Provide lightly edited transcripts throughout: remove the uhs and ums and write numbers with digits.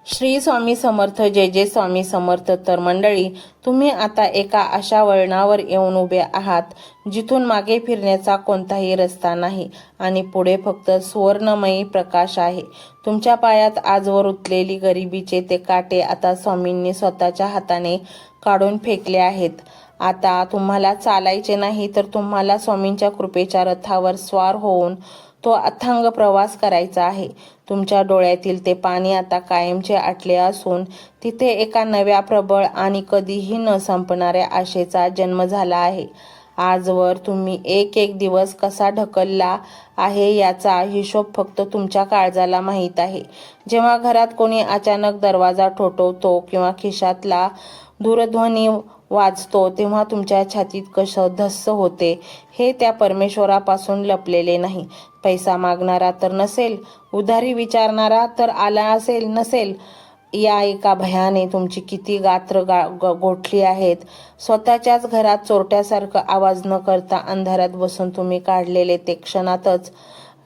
श्री स्वामी समर्थ. जय जय स्वामी समर्थ. तर मंडळी, तुम्ही आता एका अशा वळणावर येऊन उभे आहात जिथून मागे फिरण्याचा कोणताही रस्ता नाही आणि पुढे फक्त सुवर्णमयी प्रकाश आहे. तुमच्या पायात आजवर उतलेली गरिबीचे ते काटे आता स्वामींनी स्वतःच्या हाताने काढून फेकले आहेत. आता तुम्हाला चालायचे नाही, तर तुम्हाला स्वामींच्या कृपेच्या रथावर स्वार होऊन तो अथांग प्रवास करायचा आहे. तुमच्या डोळ्यातील ते पाणी आता कायमचे आटले असून तिथे एका नव्या प्रबळ आणि कधीही न संपणाऱ्या आशेचा जन्म झाला आहे. आजवर तुम्ही एक एक दिवस कसा ढकलला आहे याचा हिशोब फक्त तुमच्या काळजाला माहीत आहे. जेव्हा घरात कोणी अचानक दरवाजा ठोठवतो किंवा खिशातला दूरध्वनी वाजतो, तेव्हा तुमच्या छातीत कसं धस्स होते हे त्या परमेश्वरापासून लपलेले नाही. पैसा मागणारा तर नसेल, उधारी विचारणारा तर आला असेल नसेल, या एका भयाने तुमची किती गात्र गोठली आहेत. स्वतःच्याच घरात चोरट्यासारखं आवाज न करता अंधारात बसून तुम्ही काढलेले ते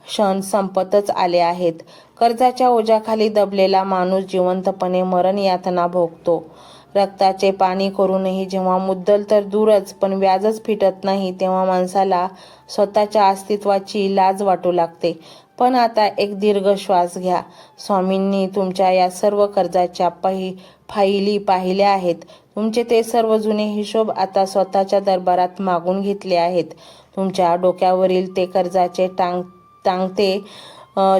क्षण संपतच आले आहेत. कर्जाच्या ओझ्याखाली दबलेला माणूस जिवंतपणे मरण यातना भोगतो. रक्ताचे पाणी करूनही जेव्हा मुद्दल तर दूरच पण व्याजच फिटत नाही, तेव्हा माणसाला स्वतःच्या अस्तित्वाची लाज वाटू लागते. पण आता एक दीर्घ श्वास घ्या. स्वामींनी तुमच्या या सर्व कर्जाच्या फाईली पाहिल्या आहेत. तुमचे ते सर्व जुने हिशोब आता स्वतःच्या दरबारात मागून घेतले आहेत. तुमच्या डोक्यावरील ते कर्जाचे टांगते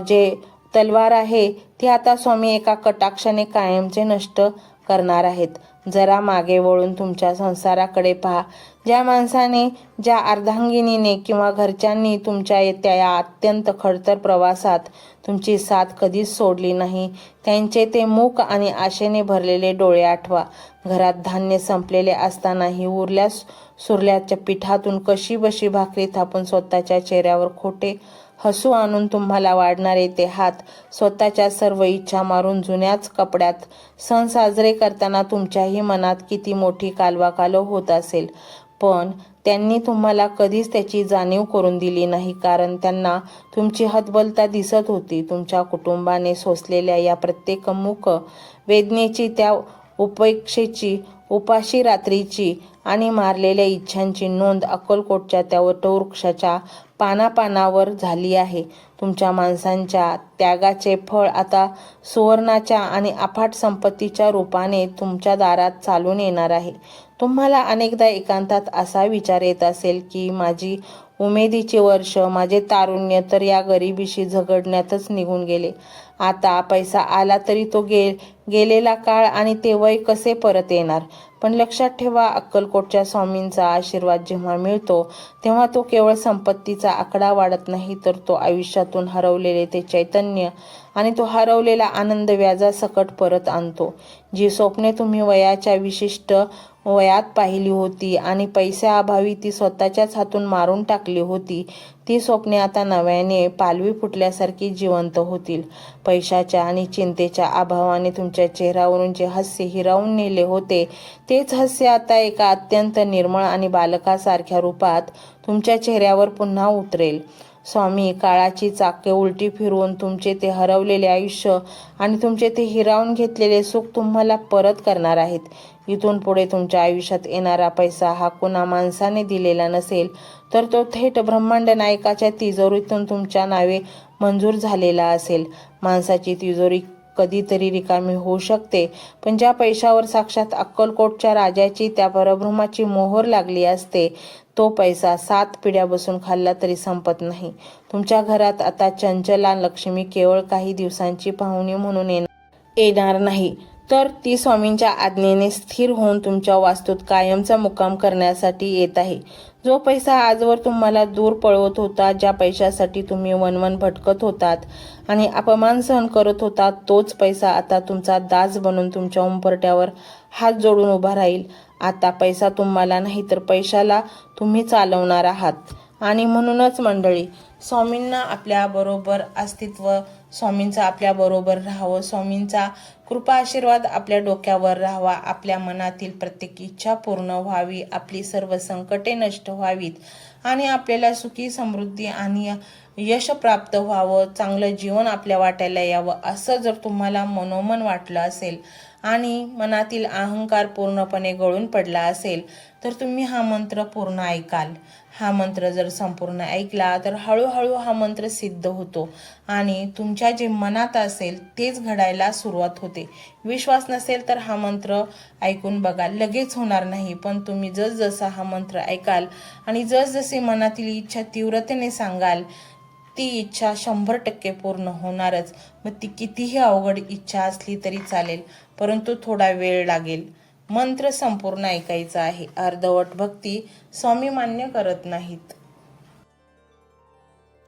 जे तलवार आहे, ती आता स्वामी एका कटाक्षाने कायमचे नष्ट करणार आहेत. जरा मागे वळून तुमच्या संसाराकडे पहा. ज्या माणसाने, ज्या अर्धांगिनीने किंवा घरच्यांनी तुमच्या त्या अत्यंत खडतर प्रवासात तुमची साथ कधीच सोडली नाही, त्यांचे ते मूक आणि आशेने भरलेले डोळे आठवा. घरात धान्य संपलेले असतानाही उरल्या सुरल्याच्या पिठातून कशीबशी भाकरी थापून स्वतःच्या चेहऱ्यावर खोटे हसू आणून तुम्हाला वाढणारे ते हात, स्वतःच्या सर्व इच्छा मारून जुन्याच कपड्यात सण साजरे करताना तुमच्याही मनात किती मोठी कालवाकालव होत असेल. पण त्यांनी तुम्हाला कधीच त्याची जाणीव करून दिली नाही, कारण त्यांना तुमची हतबलता दिसत होती. तुमच्या कुटुंबाने सोसलेल्या या प्रत्येक मूक वेदनेची, त्या उपेक्षेची, उपाशी रात्रीची आणि मारलेल्या इच्छांची नोंद अक्कलकोटच्या त्या वटवृक्षाच्या पानापानावर झाली आहे. तुमच्या माणसांच्या त्यागाचे फळ आता सुवर्णाच्या आणि अफाट संपत्तीच्या रूपाने तुमच्या दारात चालून येणार आहे. तुम्हाला अनेकदा एकांतात असा विचार येत असेल की माझी उमेदीचे वर्ष, माझे तारुण्य तर या गरिबीशी झगडण्यातच निघून गेले. आता पैसा आला तरी तो गेलेला काळ आणि ते वय कसे परत येणार. पण लक्षात ठेवा, अक्कलकोटच्या स्वामींचा आशीर्वाद जेव्हा मिळतो, तेव्हा तो केवळ संपत्तीचा आकडा वाढत नाही, तर तो आयुष्यातून हरवलेले ते चैतन्य आणि तो हरवलेला आनंद व्याजासकट परत आणतो. जी स्वप्ने तुम्ही वयाच्या विशिष्ट वयात पाहिली होती आणि पैशाअभावी ती स्वतःच्याच हातून मारून टाकली होती, ती स्वप्ने आता नव्याने पालवी फुटल्यासारखी जिवंत होतील. पैशाच्या आणि चिंतेच्या अभावाने तुमच्या चेहऱ्यावरून जे हास्य हिरावून नेले होते, तेच हास्य आता एका अत्यंत निर्मळ आणि बालकासारख्या रूपात तुमच्या चेहऱ्यावर पुन्हा उतरेल. स्वामी काळाची चाके उलटी फिरवून तुमचे ते हरवलेले आयुष्य आणि तुमचे ते हिरावून घेतलेले सुख तुम्हाला परत करणार आहेत. इथून पुढे तुमच्या आयुष्यात येणारा पैसा हा कुणा माणसाने दिलेला नसेल, तर तो थेट ब्रह्मांड नायकाच्या तिजोरीतून तुमच्या नावे मंजूर झालेला असेल. माणसाची तिजोरी कधीतरी रिकामी होऊ शकते, पण ज्या पैशावर साक्षात अक्कलकोटच्या राजाची, त्या परब्रह्माची मोहर लागली असते, तो पैसा 7 पिढ्या बसून खाल्ला तरी संपत नाही. तुमच्या घरात आता चंचला लक्ष्मी केवळ काही दिवसांची पाहुणी म्हणून येणार नाही, तर ती स्वामींच्या आज्ञेने स्थिर होऊन तुमच्या वास्तूत कायमचा मुक्काम करण्यासाठी येत आहे. जो पैसा आजवर तुम्हाला दूर पळवत होता, ज्या पैशासाठी तुम्ही वनवन भटकत होतात आणि अपमान सहन करत होता, तोच पैसा आता तुमचा दास बनून तुमच्या उंबरठ्यावर हात जोडून उभा राहील. आता पैसा तुम्हाला नाही, तर पैशाला तुम्ही चालवणार आहात. आणि म्हणूनच मंडळी, स्वामींना आपल्याबरोबर अस्तित्व, स्वामींचं आपल्याबरोबर राहावं, स्वामींचा कृपा आशीर्वाद आपल्या डोक्यावर राहावा, आपल्या मनातील प्रत्येक इच्छा पूर्ण व्हावी, आपली सर्व संकटे नष्ट व्हावीत आणि आपल्याला सुखी समृद्धी आणि यश प्राप्त व्हावं, चांगलं जीवन आपल्या वाट्याला यावं असं जर तुम्हाला मनोमन वाटलं असेल आणि मनातील अहंकार पूर्णपणे गळून पडला असेल तर तुम्ही हा मंत्र पूर्ण ऐकाल. हा मंत्र जर संपूर्ण ऐकला तर हळूहळू हा मंत्र सिद्ध होतो आणि तुमच्या जे मनात असेल तेच घडायला सुरुवात होते. विश्वास नसेल तर हा मंत्र ऐकून बघा. लगेच होणार नाही, पण तुम्ही जसजसा हा मंत्र ऐकाल आणि जसजशी मनातील इच्छा तीव्रतेने सांगाल ती इच्छा 100% पूर्ण होणारच. मग ती कितीही अवघड इच्छा असली तरी चालेल, परंतु थोडा वेळ लागेल. मंत्र संपूर्ण ऐकायचा आहे. अर्धवट भक्ती स्वामी मान्य करत नाहीत.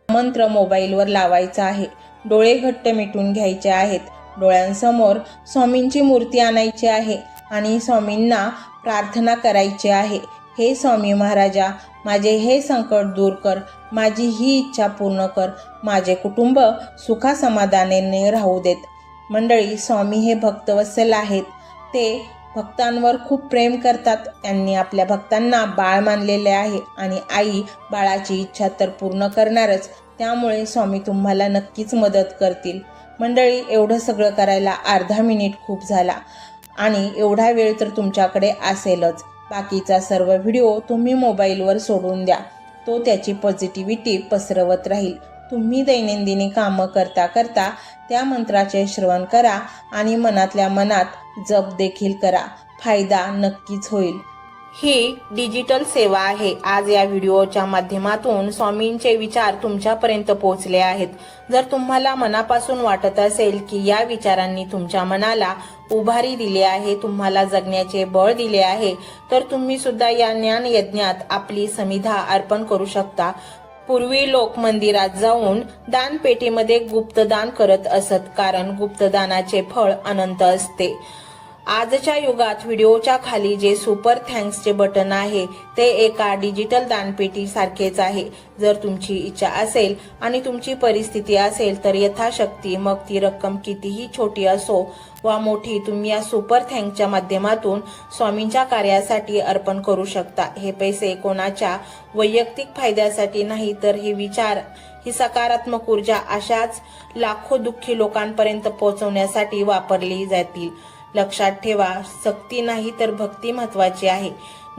मंत्र मोबाईलवर लावायचा आहे. डोळे घट्ट मिटून घ्यायचे आहेत. डोळ्यांसमोर स्वामींची मूर्ती आणायची आहे आणि स्वामींना प्रार्थना करायची आहे. हे स्वामी महाराजा, माझे हे संकट दूर कर, माझी ही इच्छा पूर्ण कर, माझे कुटुंब सुखासमाधानाने राहू देत. मंडळी, स्वामी हे भक्तवत्सल आहेत. ते भक्तांवर खूप प्रेम करतात. त्यांनी आपल्या भक्तांना बाळ मानलेले आहे आणि आई बाळाची इच्छा तर पूर्ण करणारच. त्यामुळे स्वामी तुम्हाला नक्कीच मदत करतील. मंडळी, एवढं सगळं करायला अर्धा मिनिट खूप झाला आणि एवढा वेळ तर तुमच्याकडे असेलच. बाकीचा सर्व व्हिडिओ तुम्ही मोबाईलवर सोडून द्या. तो त्याची पॉझिटिव्हिटी पसरवत राहील. तुम्ही दैनंदिनी कामं करता करता त्या मंत्राचे श्रवण करा आणि मनातल्या मनात जप देखील करा. फायदा नक्कीच होईल. ही डिजिटल सेवा आहे. आज या व्हिडिओच्या माध्यमातून स्वामींचे विचार तुमच्यापर्यंत पोहोचले आहेत. जर तुम्हाला मनापासून वाटत असेल की या विचारांनी तुमच्या मनाला उभारी दिली आहे, तुम्हाला जगण्याचे बळ दिले आहे, तर तुम्ही सुद्धा या ज्ञान यज्ञात आपली समिधा अर्पण करू शकता. पूर्वी लोक मंदिरात जाऊन दानपेटीमध्ये गुप्तदान करत असत, कारण गुप्तदानाचे फळ अनंत असते. आजच्या युगात व्हिडिओच्या खाली जे सुपर थँक्सचे बटन आहे ते एका डिजिटल दानपेटी सारखेच आहे. जर तुमची इच्छा असेल आणि तुमची परिस्थिती असेल तर यथाशक्ती, मग ती रक्कम कितीही छोटी असो वा मोठी, तुम्ही या सुपर थँक्सच्या माध्यमातून स्वामींच्या कार्यासाठी अर्पण करू शकता. हे पैसे कोणाच्या वैयक्तिक फायद्यासाठी नाही, तर हे विचार, ही सकारात्मक ऊर्जा अशाच लाखो दुःखी लोकांपर्यंत पोहोचवण्यासाठी वापरली जातील. लक्षात ठेवा, सक्ती नाही तर भक्ती महत्वाची आहे.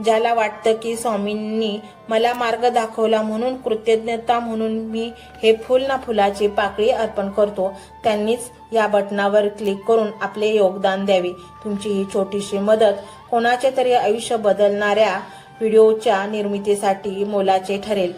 ज्याला वाटतं की स्वामींनी मला मार्ग दाखवला म्हणून कृतज्ञता म्हणून मी हे फुल ना फुलाची पाकळी अर्पण करतो, त्यांनीच या बटनावर क्लिक करून आपले योगदान द्यावे. तुमची ही छोटीशी मदत कोणाचे तरी आयुष्य बदलणाऱ्या व्हिडिओच्या निर्मितीसाठी मोलाचे ठरेल.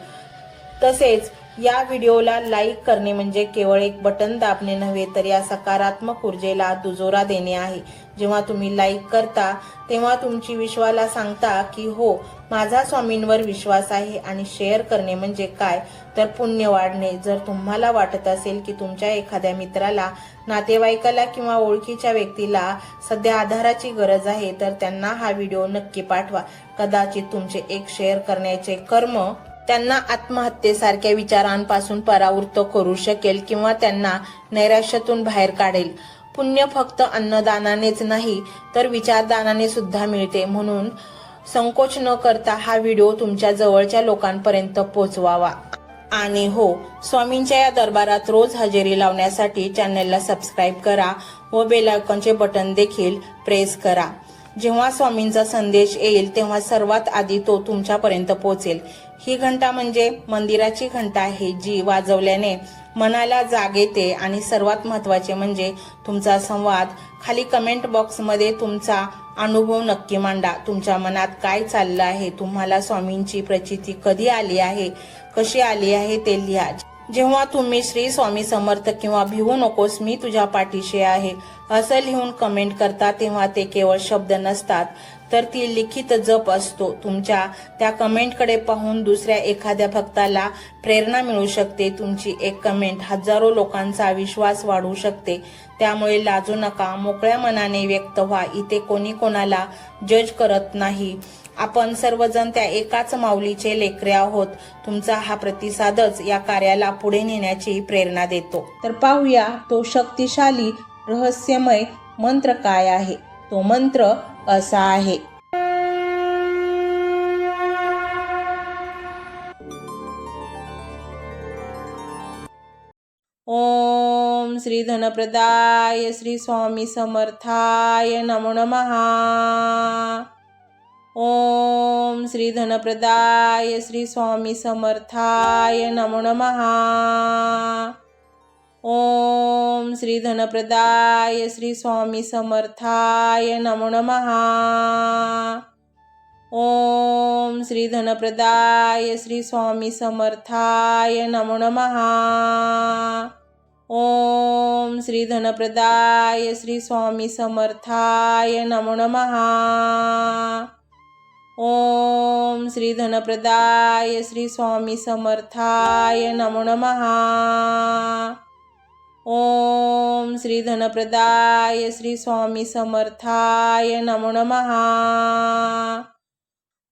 तसेच या व्हिडिओला लाईक करणे म्हणजे केवळ एक बटन दाबणे नव्हे, तर या सकारात्मक ऊर्जेला दुजोरा देणे आहे. जेव्हा तुम्ही लाईक करता तेव्हा तुमची विश्वाला सांगता की हो, माझा स्वामींवर विश्वास आहे. आणि शेअर करणे म्हणजे काय, तर पुण्य वाढणे. जर तुम्हाला वाटत असेल की तुमच्या एखाद्या मित्राला, नातेवाईकाला किंवा ओळखीच्या व्यक्तीला सध्या आधाराची गरज आहे, तर त्यांना हा व्हिडिओ नक्की पाठवा. कदाचित तुमचे एक शेअर करण्याचे कर्म त्यांना आत्महत्येसारख्या विचारांपासून परावृत्त करू शकेल किंवा त्यांना नैराश्यातून बाहेर काढेल. पुण्य फक्त अन्नदानानेच नाही तर विचारदानाने सुद्धा मिळते. म्हणून संकोच न करता हा व्हिडिओ तुमच्या जवळच्या लोकांपर्यंत पोहोचवावा. आणि हो, स्वामींच्या या दरबारात रोज हजेरी लावण्यासाठी चॅनलला सबस्क्राईब करा व बेल आयकॉनचे बटन देखील प्रेस करा. जेव्हा स्वामींचा संदेश येईल तेव्हा सर्वात आधी तो तुमच्यापर्यंत पोहोचेल. ही घंटा म्हणजे मंदिराची घंटा आहे, जी वाजवल्याने मनाला जाग येते. आणि सर्वात महत्त्वाचे म्हणजे तुमचा संवाद. खाली कमेंट बॉक्समध्ये तुमचा अनुभव नक्की मांडा. तुमच्या मनात काय चाललं आहे, तुम्हाला स्वामींची प्रचिती कधी आली आहे, कशी आली आहे ते लिहा. जेव्हा तुम्ही श्री स्वामी समर्थ किंवा भिवू नकोस मी तुझ्या पाठीशी आहे असं लिहून कमेंट करता, तेव्हा ते केवळ शब्द नसतात, तर ती लिखित जप असतो. तुमच्या त्या कमेंटकडे पाहून दुसऱ्या एखाद्या भक्ताला प्रेरणा मिळू शकते. तुमची एक कमेंट हजारो लोकांचा विश्वास वाढवू शकते. त्यामुळे लाजू नका, मोकळ्या मनाने व्यक्त व्हा. इथे कोणी कोणाला जज करत नाही. आपण सर्वजण त्या एकाच माऊलीचे लेकरे आहोत. तुमचा हा प्रतिसादच या कार्याला पुढे नेण्याची प्रेरणा देतो. तर पाहूया तो शक्तिशाली रहस्यमय मंत्र काय आहे. तो मंत्र असा आहे. ओम श्री धनप्रदाय श्री स्वामी समर्थाय नमो नमः। ओम श्री धनप्रदाय श्री स्वामी समर्थाय नमो नमः। ओम श्री धनप्रदाय श्री स्वामी समर्थाय नमो नमः। ओम श्री धनप्रदाय श्री स्वामी समर्थाय नमो नमः। ओम श्री धनप्रदाय श्री स्वामी समर्थाय नमो नमः। ओम श्री धनप्रदाय श्री स्वामी समर्थाय नमो नमः। ओम श्री धनप्रदाय श्री स्वामी समर्थाय नमो नमः।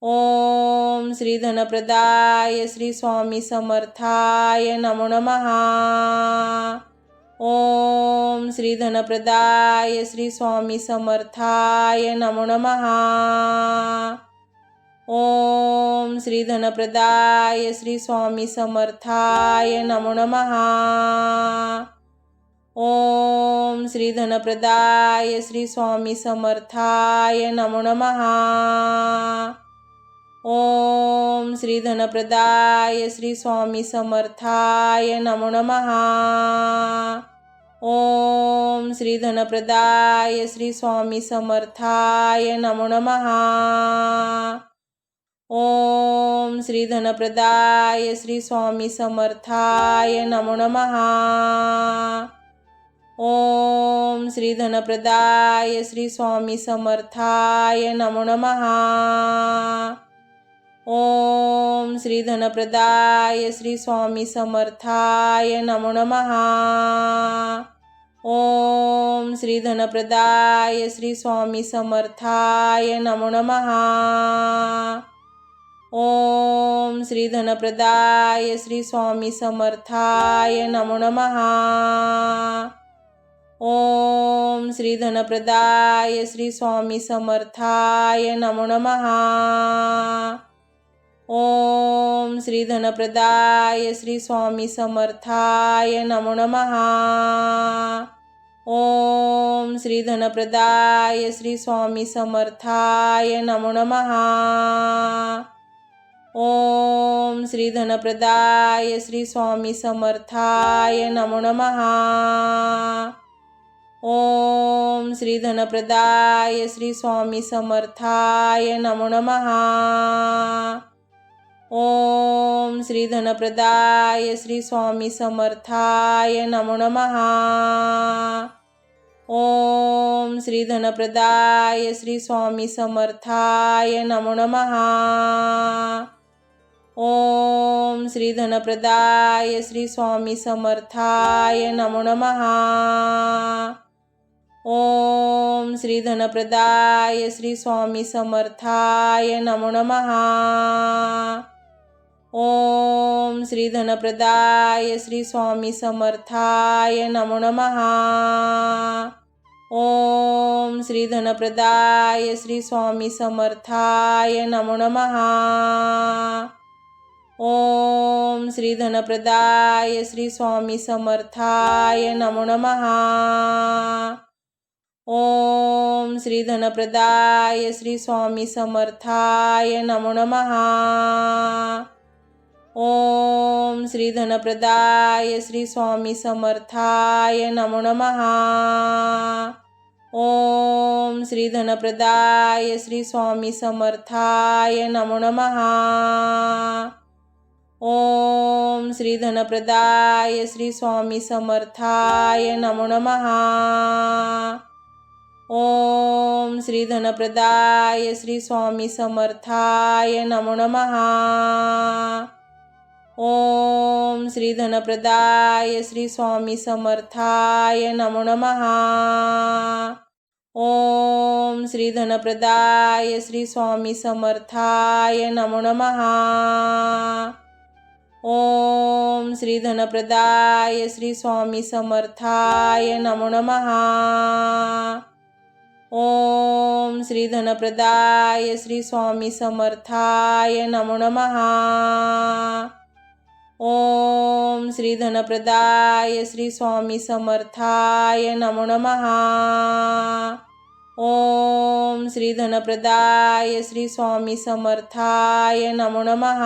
ओम श्री धनप्रदाय श्री स्वामी समर्थाय नमो नमः। ओम श्री धनप्रदाय श्री स्वामी समर्थाय नमो नमः। ओम श्री धनप्रदाय श्री स्वामी समर्थाय नमो नमः। ओम श्री धनप्रदाय श्री स्वामी समर्थाय नमो नमः। ओम श्री धनप्रदाय श्री स्वामी समर्थाय नमो नमः। ओम श्री धनप्रदाय श्री स्वामी समर्थाय नमो नमः। ओम श्री धनप्रदाय श्री स्वामी समर्थाय नमो नमः। ओम श्री धनप्रदाय श्री स्वामी समर्थाय नमो नमः। ओम श्री धनप्रदाय श्री स्वामी समर्थाय नमो नमः। ओम श्री धनप्रदाय श्री स्वामी समर्थाय नमो नमः। ओम श्री धनप्रदाय श्री स्वामी समर्थाय नमो नमः। ओम श्री धनप्रदाय श्री स्वामी समर्थाय नमो नमः। ओम श्री धनप्रदाय श्री स्वामी समर्थाय नमो नमः। ओम श्री धनप्रदाय श्री स्वामी समर्थाय नमो नमः। ओम श्री धनप्रदाय श्री स्वामी समर्थाय नमो नमः। ओम श्री धनप्रदाय श्री स्वामी समर्थाय नमो नमः। ओम श्री धनप्रदाय श्री स्वामी समर्थाय नमो नमः। ओम श्री धनप्रदाय श्री स्वामी समर्थाय नमो नमः। ओम श्री धनप्रदाय श्री स्वामी समर्थाय नमो नमः। ओम श्री धनप्रदाय श्री स्वामी समर्थाय नमो नमः। ओम श्री धनप्रदाय श्री स्वामी समर्थाय नमो नमः। ओम श्री धनप्रदाय श्री स्वामी समर्थाय नमो नमः। ओम श्री धनप्रदाय श्री स्वामी समर्थाय नमो नमः। ओम श्री धनप्रदाय श्री स्वामी समर्थाय नमो नमः। ओम श्री धनप्रदाय श्री स्वामी समर्थाय नमो नमः। ओम श्री धनप्रदाय श्री स्वामी समर्थाय नमो नमः। ओम श्री धनप्रदाय श्री स्वामी समर्थाय नमो नमः। ओम श्री धनप्रदाय श्री स्वामी समर्थाय नमो नमः। ओम श्री धनप्रदाय श्री स्वामी समर्थाय नमो नमः। ओम श्री धनप्रदाय श्री स्वामी समर्थाय नमो नमः। ओम श्री धनप्रदाय श्री स्वामी समर्थाय नमो नमः। ओम श्री धनप्रदाय श्री स्वामी समर्थाय नमो नमः। ओम श्री धनप्रदाय श्री स्वामी समर्थाय नमो नमः। ओम श्री धनप्रदाय श्री स्वामी समर्थाय नमो नमः।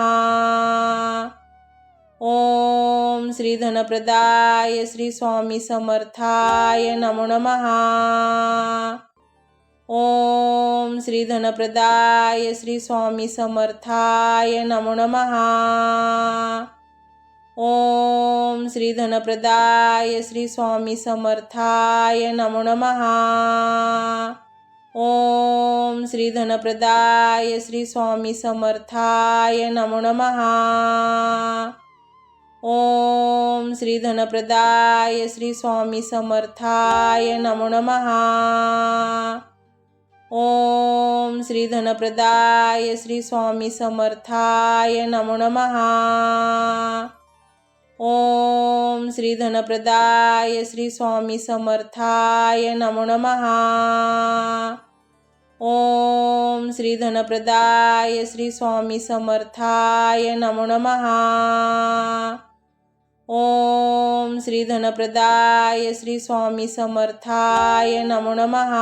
ओम श्री धनप्रदाय श्री स्वामी समर्थाय नमो नमः। ओम श्री धनप्रदाय श्री स्वामी समर्थाय नमो नमः। ओम श्री धनप्रदाय श्री स्वामी समर्थाय नमो नमः। ओम श्री धनप्रदाय श्री स्वामी समर्थाय नमो नमः। ओम श्री धनप्रदाय श्री स्वामी समर्थाय नमो नमः। ओम श्री धनप्रदाय श्री स्वामी समर्थाय नमो नमः। ओम श्री धनप्रदाय श्री स्वामी समर्थाय नमो नमः। ओम श्री धनप्रदाय श्री स्वामी समर्थाय नमो नमः। ओम श्री धनप्रदाय श्री स्वामी समर्थाय नमो नमः।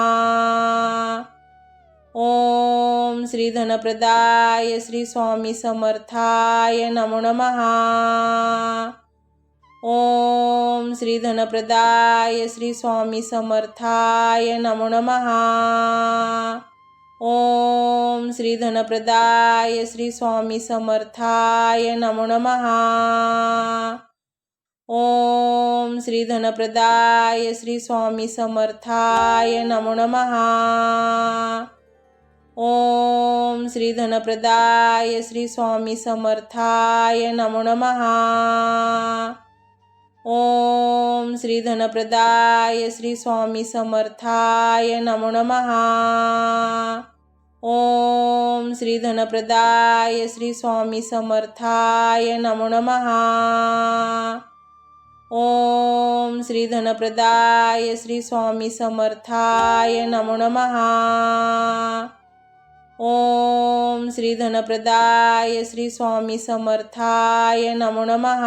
ओम श्री धनप्रदाय श्री स्वामी समर्थाय नमो नमः। ओम श्री धनप्रदाय श्री स्वामी समर्थाय नमो नमः। ओम श्री धनप्रदाय श्री स्वामी समर्थाय नमो नमः। ओम श्री धनप्रदाय श्री स्वामी समर्थाय नमो नमः। ओम श्री धनप्रदाय श्री स्वामी समर्थाय नमो नमः। ओम श्री धनप्रदाय श्री स्वामी समर्थाय नमो नमः। ओम श्री धनप्रदाय श्री स्वामी समर्थाय नमो नमः। ओम श्री धनप्रदाय श्री स्वामी समर्थाय नमो नमः। ओम श्री धनप्रदाय श्री स्वामी समर्थाय नमो नमः।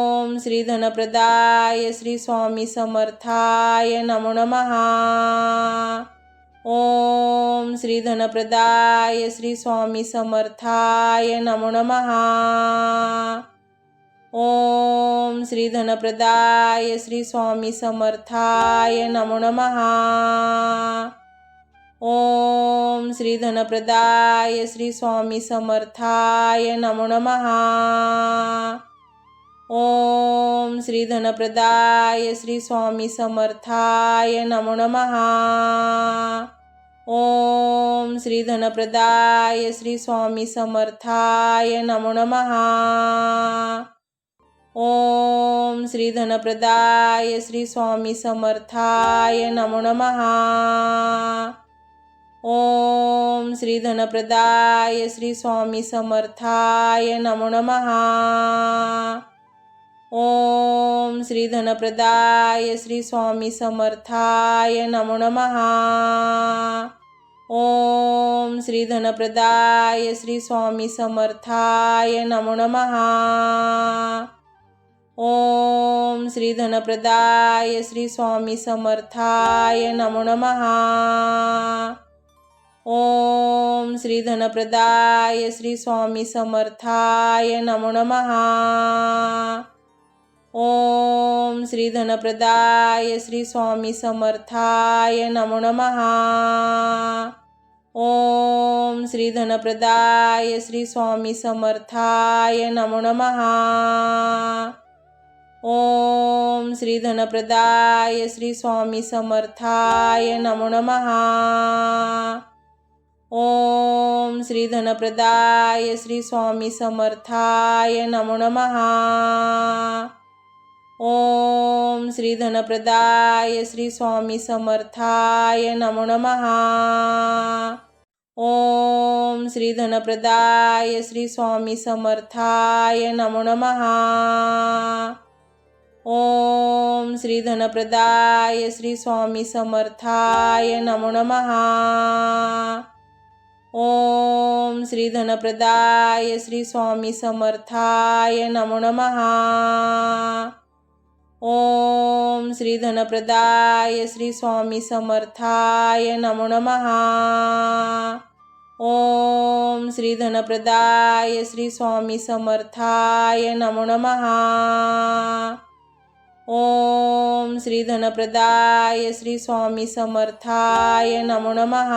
ओम श्री धनप्रदाय श्री स्वामी समर्थाय नमो नमः। ओम श्री धनप्रदाय श्री स्वामी समर्थाय नमो नमः। ओम श्री धनप्रदाय श्री स्वामी समर्थाय नमो नमः। ओम श्री धनप्रदाय श्री स्वामी समर्थाय नमो नमः। ओम श्री धनप्रदाय श्री स्वामी समर्थाय नमो नमः। ओम श्री धनप्रदाय श्री स्वामी समर्थाय नमो नमः। ओम श्री धनप्रदाय श्री स्वामी समर्थाय नमो नमः। ओम श्री धनप्रदाय श्री स्वामी समर्थाय नमो नमः। ओम श्री धनप्रदाय श्री स्वामी समर्थाय नमो नमः। ओम श्री धनप्रदाय श्री स्वामी समर्थाय नमो नमः। ओम श्री धनप्रदाय श्री स्वामी समर्थाय नमो नमः। ओम श्री धनप्रदाय श्री स्वामी समर्थाय नमो नमः। ओम श्री धनप्रदाय श्री स्वामी समर्थाय नमो नमः। ओम श्री धनप्रदाय श्री स्वामी समर्थाय नमो नमः। ओम श्री धनप्रदाय श्री स्वामी समर्थाय नमो नमः। ओम श्री धनप्रदाय श्री स्वामी समर्थाय नमो नमः। ओम श्री धनप्रदाय श्री स्वामी समर्थाय नमो नमः। ओम श्री धनप्रदाय श्री स्वामी समर्थाय नमो नमः। ओम श्री धनप्रदाय श्री स्वामी समर्थाय नमो नमः। ओम श्री धनप्रदाय श्री स्वामी समर्थाय नमो नमः। ओम श्री धनप्रदाय श्री स्वामी समर्थाय नमो नमः। ओम श्री धनप्रदाय श्री स्वामी समर्थाय नमो नमः। ओम श्री धनप्रदाय श्री स्वामी समर्थाय नमो नमः।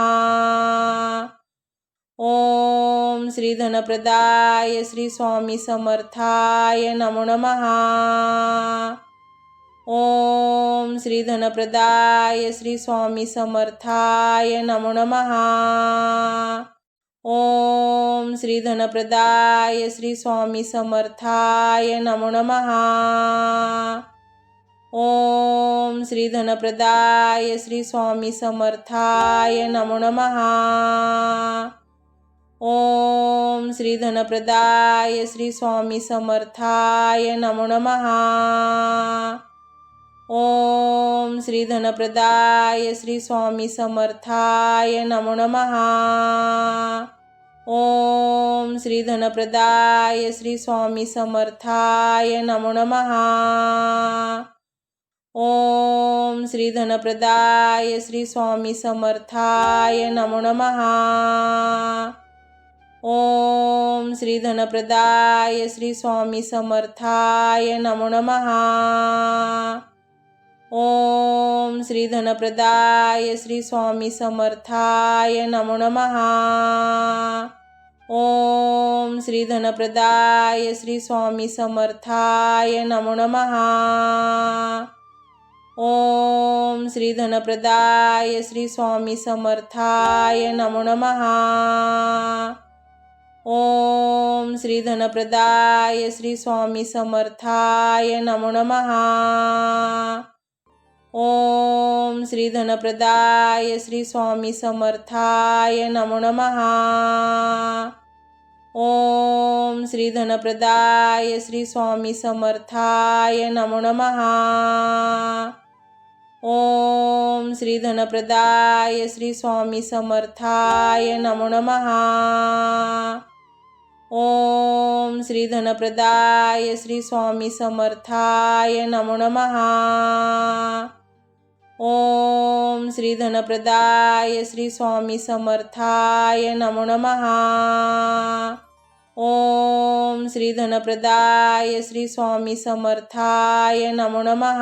ओम श्री धनप्रदाय श्री स्वामी समर्थाय नमो नमः। ओम श्री धनप्रदाय श्री स्वामी समर्थाय नमो नमः। ओम श्री धनप्रदाय श्री स्वामी समर्थाय नमो नमः। ओम श्री धनप्रदाय श्री स्वामी समर्थाय नमो नमः। ओम श्री धनप्रदाय श्री स्वामी समर्थाय नमो नमः। ओम श्री धनप्रदाय श्री स्वामी समर्थाय नमो नमः। ओम श्री धनप्रदाय श्री स्वामी समर्थाय नमो नमः। ओम श्री धनप्रदाय श्री स्वामी समर्थाय नमो नमः। ओम श्री धनप्रदाय श्री स्वामी समर्थाय नमो नमः। ओम श्री धनप्रदाय श्री स्वामी समर्थाय नमो नमः। ओम श्री धनप्रदाय श्री स्वामी समर्थाय नमो नमः। ओम श्री धनप्रदाय श्री स्वामी समर्थाय नमो नमः। ओम श्री धनप्रदाय श्री स्वामी समर्थाय नमो नमः। ओम श्री धनप्रदाय श्री स्वामी समर्थाय नमो नमः। ओम श्री धनप्रदाय श्री स्वामी समर्थाय नमो नमः। ओम श्री धनप्रदाय श्री स्वामी समर्थाय नमो नमः। ओम श्री धनप्रदाय श्री स्वामी समर्थाय नमो नमः। ओम श्री धनप्रदाय श्री स्वामी समर्थाय नमो नमः। ओम श्री धनप्रदाय श्री स्वामी समर्थाय नमो नमः।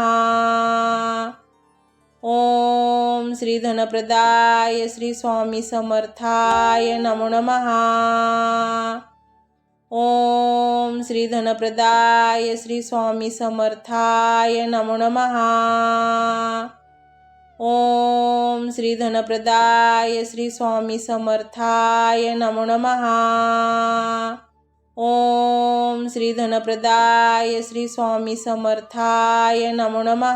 ओम श्री धनप्रदाय श्री स्वामी समर्थाय नमो नमः। ओम श्री धनप्रदाय श्री स्वामी समर्थाय नमो नमः। ओम श्री धनप्रदाय श्री स्वामी समर्थाय नमो नमः। ओम श्री धनप्रदाय श्री स्वामी समर्थाय नमो नमः।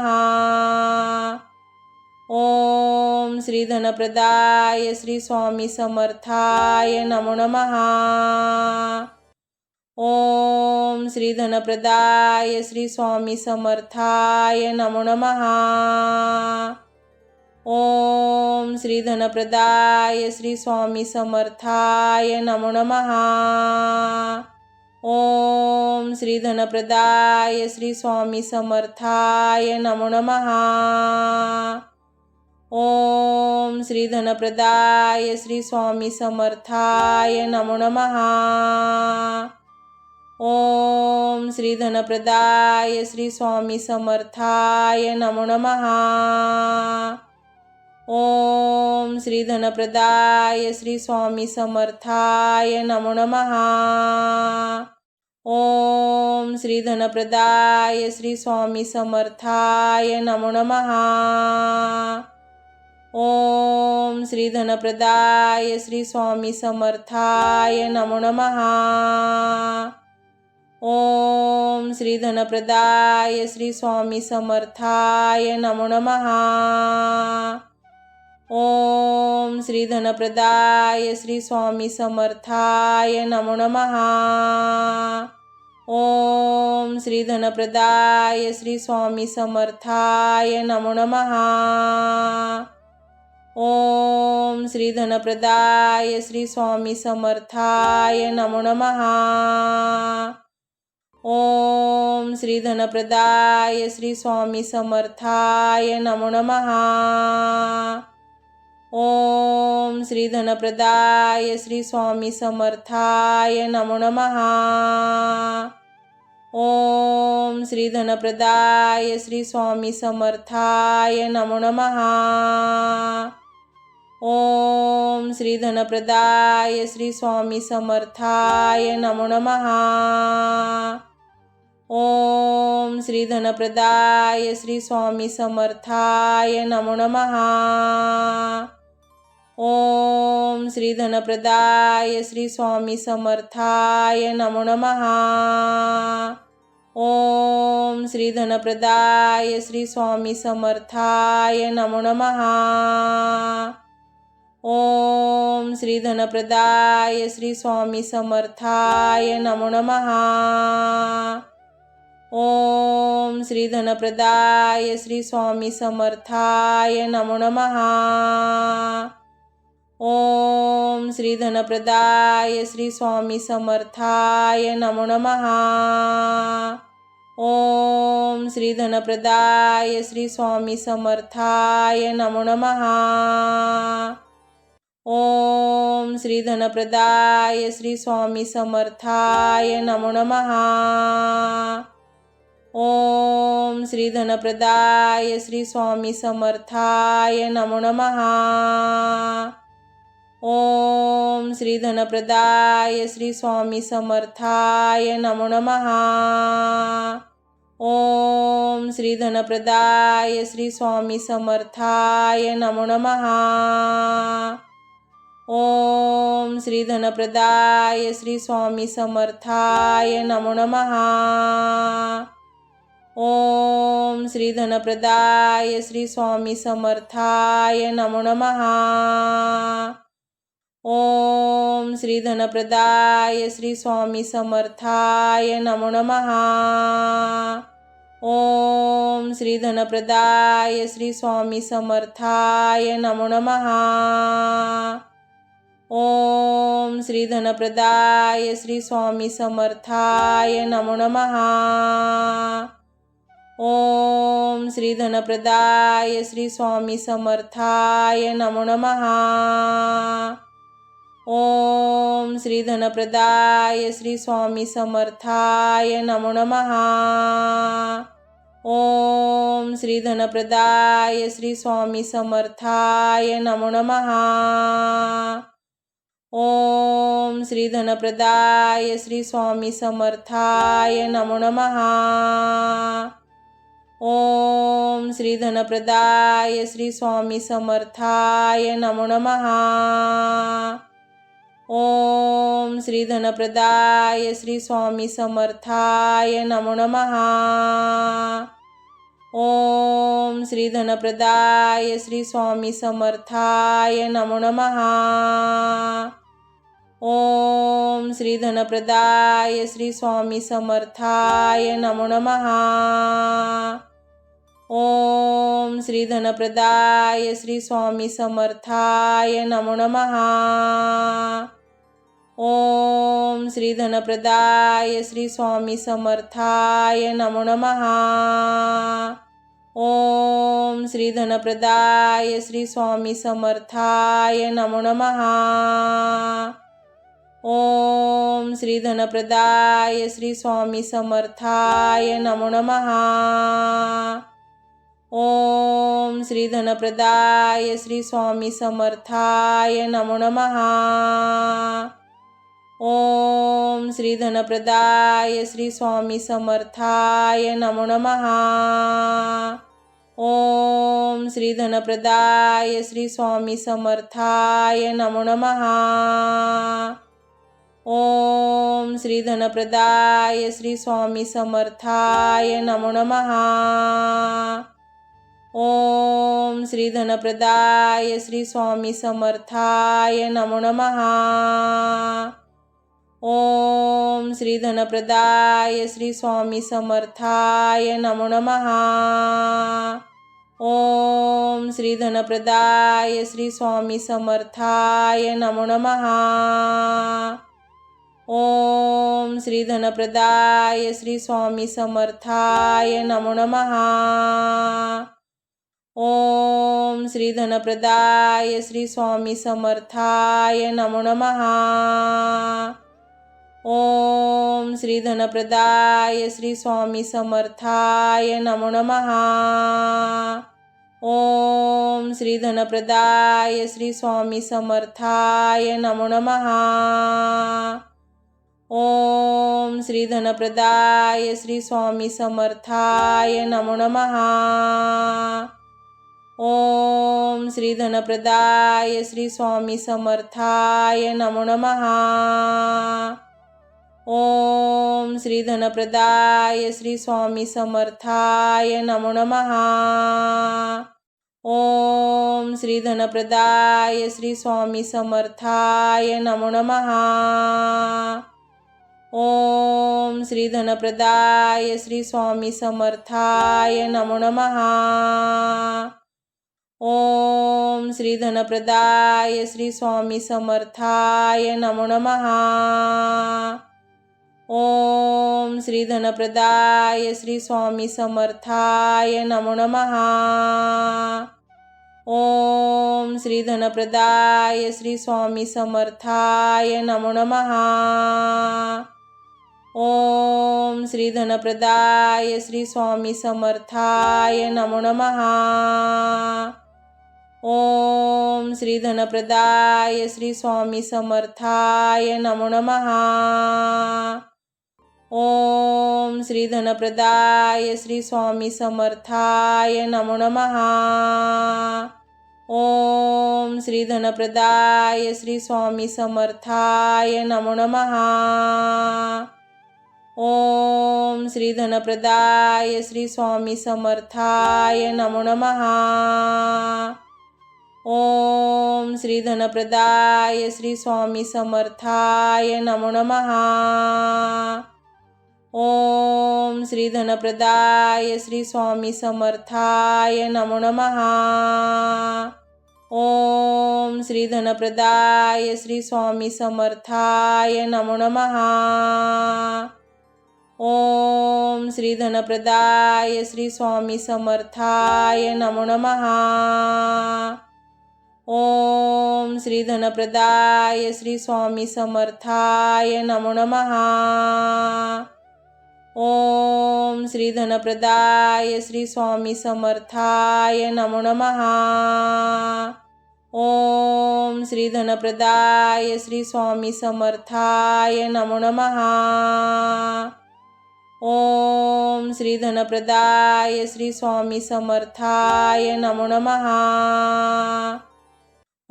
ओम श्री धनप्रदाय श्री स्वामी समर्थाय नमो नमः। ओम श्री धनप्रदाय श्री स्वामी समर्थाय नमो नमः। ओम श्री धनप्रदाय श्री स्वामी समर्थाय नमो नमः। ओम श्री धनप्रदाय श्री स्वामी समर्थाय नमो नमः। ओम श्री धनप्रदाय श्री स्वामी समर्थाय नमो नमः। ओम श्री धनप्रदाय श्री स्वामी समर्थाय नमो नमः। ओम श्री धनप्रदाय श्री स्वामी समर्थाय नमो नमः। ओम श्री धनप्रदाय श्री स्वामी समर्थाय नमो नमः। ओम श्री धनप्रदाय श्री स्वामी समर्थाय नमो नमः। ओम श्री धनप्रदाय श्री स्वामी समर्थाय नमो नमः। ओम श्री धनप्रदाय श्री स्वामी समर्थाय नमो नमः। ओम श्री धनप्रदाय श्री स्वामी समर्थाय नमो नमः। ओम श्री धनप्रदाय श्री स्वामी समर्थाय नमो नमः। ओम श्री धनप्रदाय श्री स्वामी समर्थाय नमो नमः। ओम श्री धनप्रदाय श्री स्वामी समर्थाय नमो नमः। ओम श्री धनप्रदाय श्री स्वामी समर्थाय नमो नमः। ओम श्री धनप्रदाय श्री स्वामी समर्थाय नमो नमः। ओम श्री धनप्रदाय श्री स्वामी समर्थाय नमो नमः। ओम श्री धनप्रदाय श्री स्वामी समर्थाय नमो नमः। ओम श्री धनप्रदाय श्री स्वामी समर्थाय नमो नमः। ओम श्री धनप्रदाय श्री स्वामी समर्थाय नमो नमः। ओम श्री धनप्रदाय श्री स्वामी समर्थाय नमो नमः। ओम श्री धनप्रदाय श्री स्वामी समर्थाय नमो नमः। ओम श्री धनप्रदाय श्री स्वामी समर्थाय नमो नमः। ओम श्री धनप्रदाय श्री स्वामी समर्थाय नमो नमः। ओम श्री धनप्रदाय श्री स्वामी समर्थाय नमो नमः। ओम श्री धनप्रदाय श्री स्वामी समर्थाय नमो नमः। ओम श्री धनप्रदाय श्री स्वामी समर्थाय नमो नमः। ओम श्री धनप्रदाय श्री स्वामी समर्थाय नमो नमः। ओम श्री धनप्रदाय श्री स्वामी समर्थाय नमो नमः। ओम श्री धनप्रदाय श्री स्वामी समर्थाय नमो नमः। ओम श्री धनप्रदाय श्री स्वामी समर्थाय नमो नमः। ओम श्री धनप्रदाय श्री स्वामी समर्थाय नमो नमः। ओम श्री धनप्रदाय श्री स्वामी समर्थाय नमो नमः। ओम श्री धनप्रदाय श्री स्वामी समर्थाय नमो नमः। ओम श्री धनप्रदाय श्री स्वामी समर्थाय नमो नमः। ओम श्री धनप्रदाय श्री स्वामी समर्थाय नमो नमः। ओम श्री धनप्रदाय श्री स्वामी समर्थाय नमो नमः। ओम श्री धनप्रदाय श्री स्वामी समर्थाय नमो नमः। ओम श्री धनप्रदाय श्री स्वामी समर्थाय नमो नमः। ओम श्री धनप्रदाय श्री स्वामी समर्थाय नमो नमः। ओम श्री धनप्रदाय श्री स्वामी समर्थाय नमो नमः। ओम श्री धनप्रदाय श्री स्वामी समर्थाय नमो नमः। ओम श्री धनप्रदाय श्री स्वामी समर्थाय नमो नमः। ओम श्री धनप्रदाय श्री स्वामी समर्थाय नमो नमः। ओम श्री धनप्रदाय श्री स्वामी समर्थाय नमो नमः। ओम श्री धनप्रदाय श्री स्वामी समर्थाय नमो नमः। ओम श्री धनप्रदाय श्री स्वामी समर्थाय नमो नमः। ओम श्री धनप्रदाय श्री स्वामी समर्थाय नमो नमः। ओम श्री धनप्रदाय श्री स्वामी समर्थाय नमो नमः। ओम श्री धनप्रदाय श्री स्वामी समर्थाय नमो नमः। ओम श्री धनप्रदाय श्री स्वामी समर्थाय नमो नमः। ओम श्री धनप्रदाय श्री स्वामी समर्थाय नमो नमः। ओम श्री धनप्रदाय श्री स्वामी समर्थाय नमो नमः। ओम श्री धनप्रदाय श्री स्वामी समर्थाय नमो नमः। ओम श्री धनप्रदाय श्री स्वामी समर्थाय नमो नमः। ओम श्री धनप्रदाय श्री स्वामी समर्थाय नमो नमः। ओम श्री धनप्रदाय श्री स्वामी समर्थाय नमो नमः। ओम श्री धनप्रदाय श्री स्वामी समर्थाय नमो नमः। ओम श्री धनप्रदाय श्री स्वामी समर्थाय नमो नमः। ओम श्री धनप्रदाय श्री स्वामी समर्थाय नमो नमः। ओम श्री धनप्रदाय श्री स्वामी समर्थाय नमो नमः। ओम श्री धनप्रदाय श्री स्वामी समर्थाय नमो नमः। ओम श्री धनप्रदाय श्री स्वामी समर्थाय नमो नमः। ओम श्री धनप्रदाय श्री स्वामी समर्थाय नमो नमः। ओम श्री धनप्रदाय श्री स्वामी समर्थाय नमो नमः। ओम श्री धनप्रदाय श्री स्वामी समर्थाय नमो नमः। ओम श्री धनप्रदाय श्री स्वामी समर्थाय नमो नमः। ओम श्री धनप्रदाय श्री स्वामी समर्थाय नमो नमः। ओम श्री धनप्रदाय श्री स्वामी समर्थाय नमो नमः। ओम श्री धनप्रदाय श्री स्वामी समर्थाय नमो नमः। ओम श्री धनप्रदाय श्री स्वामी समर्थाय नमो नमः। ओम श्री धनप्रदाय श्री स्वामी समर्थाय नमो नमः। ओम श्री धनप्रदाय श्री स्वामी समर्थाय नमो नमः। ओम श्री धनप्रदाय श्री स्वामी समर्थाय नमो नमः। ओम श्री धनप्रदाय श्री स्वामी समर्थाय नमो नमः। ओम श्री धनप्रदाय श्री स्वामी समर्थाय नमो नमः।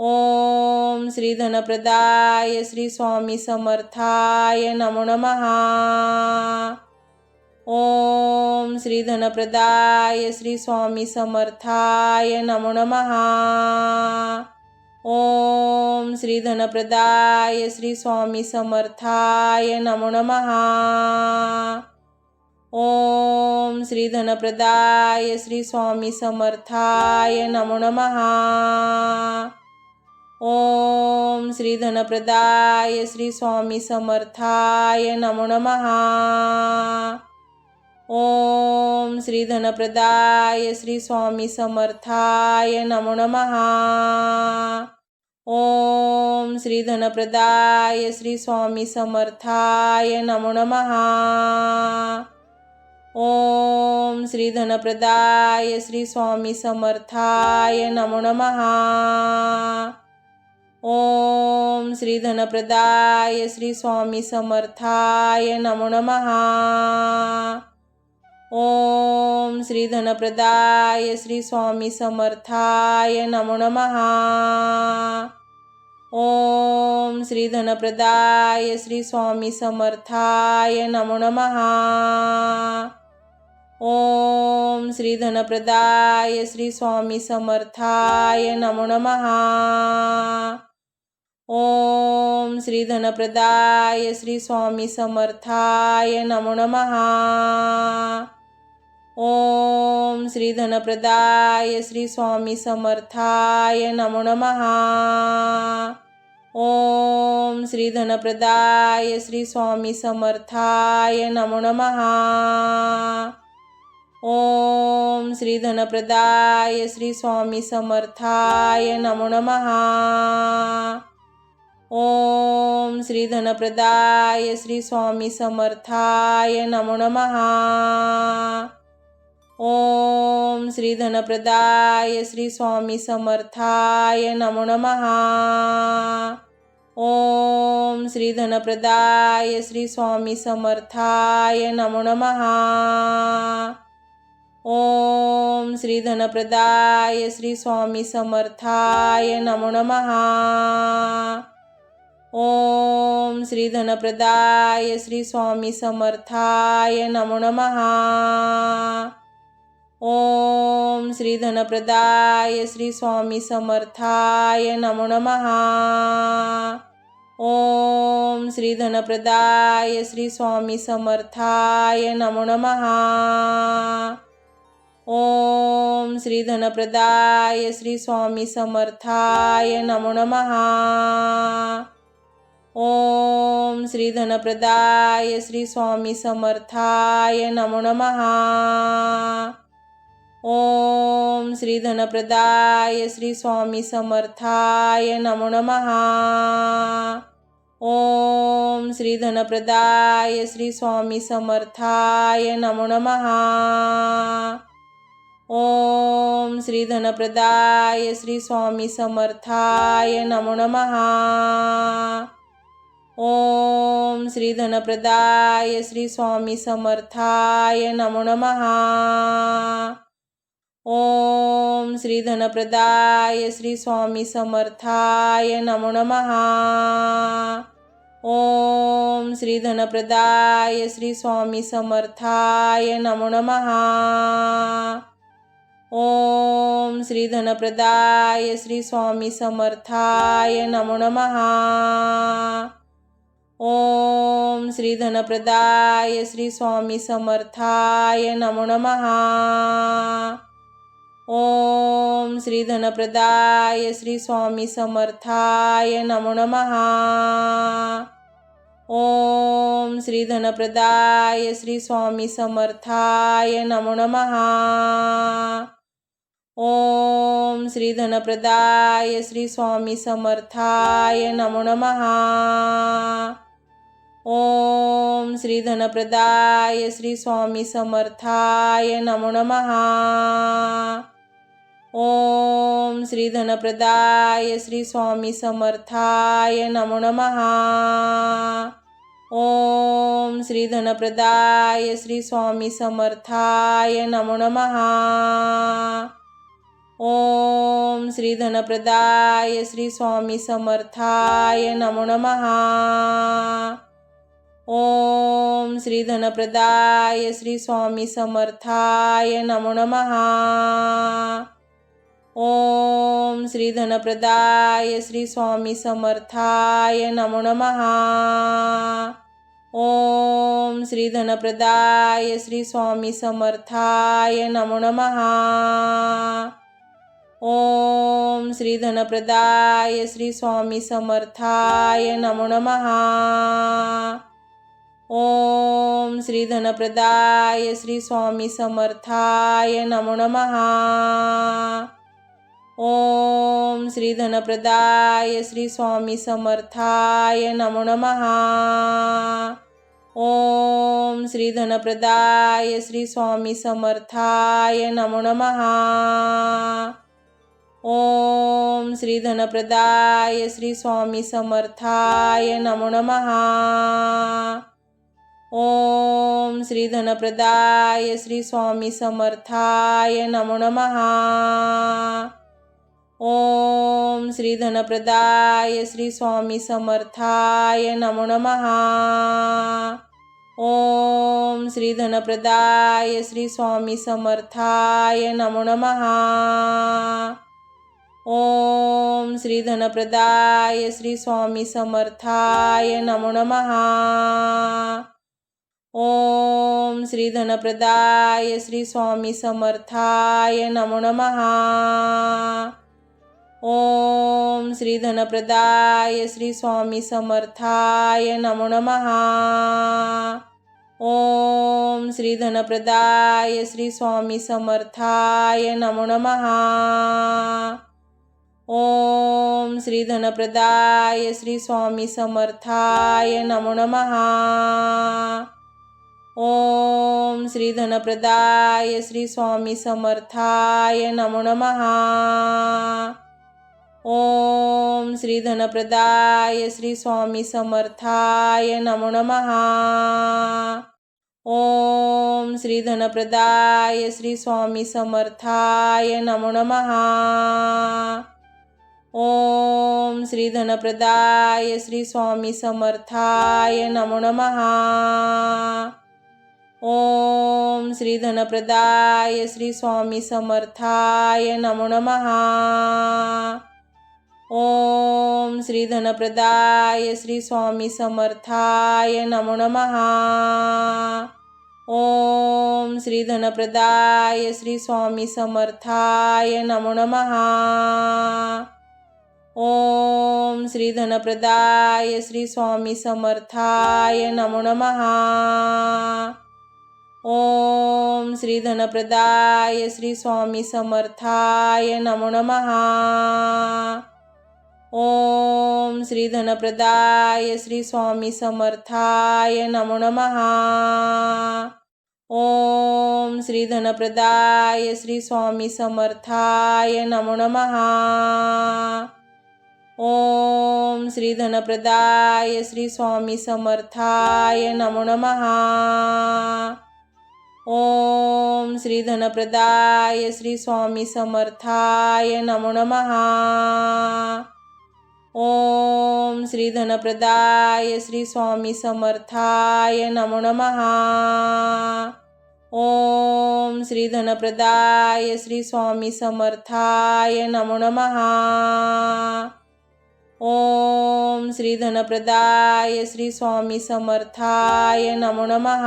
ओम श्री धनप्रदाय श्री स्वामी समर्थाय नमो नमः। ओम श्री धनप्रदाय श्री स्वामी समर्थाय नमो नमः। ओम श्री धनप्रदाय श्री स्वामी समर्थाय नमो नमः। ओम श्री धनप्रदाय श्री स्वामी समर्थाय नमो नमः। ओम श्री धनप्रदाय श्री स्वामी समर्थाय नमो नमः। ओम श्री धनप्रदाय श्री स्वामी समर्थाय नमो नमः। ओम श्री धनप्रदाय श्री स्वामी समर्थाय नमो नमः। ओम श्री धनप्रदाय श्री स्वामी समर्थाय नमो नमः। ओम श्री धनप्रदाय श्री स्वामी समर्थाय नमो नमः। ओम श्री धनप्रदाय श्री स्वामी समर्थाय नमो नमः। ओम श्री धनप्रदाय श्री स्वामी समर्थाय नमो नमः। ओम श्री धनप्रदाय श्री स्वामी समर्थाय नमो नमः। ओम श्री धनप्रदाय श्री स्वामी समर्थाय नमो नमः। ओम श्री धनप्रदाय श्री स्वामी समर्थाय नमो नमः। ओम श्री धनप्रदाय श्री स्वामी समर्थाय नमो नमः। ओम श्री धनप्रदाय श्री स्वामी समर्थाय नमो नमः। ओम श्री धनप्रदाय श्री स्वामी समर्थाय नमो नमः। ओम श्री धनप्रदाय श्री स्वामी समर्थाय नमो नमः। ओम श्री धनप्रदाय श्री स्वामी समर्थाय नमो नमः। ओम श्री धनप्रदाय श्री स्वामी समर्थाय नमो नमः। ओम श्री धनप्रदाय श्री स्वामी समर्थाय नमो नमः। ओम श्री धनप्रदाय श्री स्वामी समर्थाय नमो नमः। ओम श्री धनप्रदाय श्री स्वामी समर्थाय नमो नमः। ओम श्री धनप्रदाय श्री स्वामी समर्थाय नमो नमः। ओम श्री धनप्रदाय श्री स्वामी समर्थाय नमो नमः। ओम श्री धनप्रदाय श्री स्वामी समर्थाय नमो नमः। ओम श्री धनप्रदाय श्री स्वामी समर्थाय नमो नमः। ओम श्री धनप्रदाय श्री स्वामी समर्थाय नमो नमः। ओम श्री धनप्रदाय श्री स्वामी समर्थाय नमो नमः। ओम श्री धनप्रदाय श्री स्वामी समर्थाय नमो नमः। ओम श्री धनप्रदाय श्री स्वामी समर्थाय नमो नमः। ओम श्री धनप्रदाय श्री स्वामी समर्थाय नमो नमः। ओम श्री धनप्रदाय श्री स्वामी समर्थाय नमो नमः। ओम श्री धनप्रदाय श्री स्वामी समर्थाय नमो नमः। ओम श्री धनप्रदाय श्री स्वामी समर्थाय नमो नमः। ओम श्री धनप्रदाय श्री स्वामी समर्थाय नमो नमः। ओम श्री धनप्रदाय श्री स्वामी समर्थाय नमो नमः। ओम श्री धनप्रदाय श्री स्वामी समर्थाय नमो नमः। ओम श्री धनप्रदाय श्री स्वामी समर्थाय नमो नमः। ओम श्री धनप्रदाय श्री स्वामी समर्थाय नमो नमः। ओम श्री धनप्रदाय श्री स्वामी समर्थाय नमो नमः। ओम श्री धनप्रदाय श्री स्वामी समर्थाय नमो नमः। ओम श्री धनप्रदाय श्री स्वामी समर्थाय नमो नमः। ओम श्री धनप्रदाय श्री स्वामी समर्थाय नमो नमः। ओम श्री धनप्रदाय श्री स्वामी समर्थाय नमो नमः। ओम श्री धनप्रदाय श्री स्वामी समर्थाय नमो नमः। ओम श्री धनप्रदाय श्री स्वामी समर्थाय नमो नमः। ओम श्री धनप्रदाय श्री स्वामी समर्थाय नमो नमः। ओम श्री धनप्रदाय श्री स्वामी समर्थाय नमो नमः। ओम श्री धनप्रदाय श्री स्वामी समर्थाय नमो नमः। ओम श्री धनप्रदाय श्री स्वामी समर्थाय नमो नमः। ओम श्री धनप्रदाय श्री स्वामी समर्थाय नमो नमः। ओम श्री धनप्रदाय श्री स्वामी समर्थाय नमो नमः। ओम श्री धनप्रदाय श्री स्वामी समर्थाय नमो नमः। ओम श्री धनप्रदाय श्री स्वामी समर्थाय नमो नमः। ओम श्री धनप्रदाय श्री स्वामी समर्थाय नमो नमः। ओम श्री धनप्रदाय श्री स्वामी समर्थाय नमो नमः। ओम श्री धनप्रदाय श्री स्वामी समर्थाय नमो नमः। ओम श्री धनप्रदाय श्री स्वामी समर्थाय नमो नमः। ओम श्री धनप्रदाय श्री स्वामी समर्थाय नमो नमः। ओम श्री धनप्रदाय श्री स्वामी समर्थाय नमो नमः। ओम श्री धनप्रदाय श्री स्वामी समर्थाय नमो नमः। ओम श्री धनप्रदाय श्री स्वामी समर्थाय नमो नमः। ओम श्री धनप्रदाय श्री स्वामी समर्थाय नमो नमः। ओम श्री धनप्रदाय श्री स्वामी समर्थाय नमो नमः। ओम श्री धनप्रदाय श्री स्वामी समर्थाय नमो नमः। ओम श्री धनप्रदाय श्री स्वामी समर्थाय नमो नमः। ओम श्री धनप्रदाय श्री स्वामी समर्थाय नमो नमः। ओम श्री धनप्रदाय श्री स्वामी समर्थाय नमो नमः। ओम श्री धनप्रदाय श्री स्वामी समर्थाय नमो नमः। ओम श्री धनप्रदाय श्री स्वामी समर्थाय नमो नमः। ओम श्री धनप्रदाय श्री स्वामी समर्थाय नमो नमः।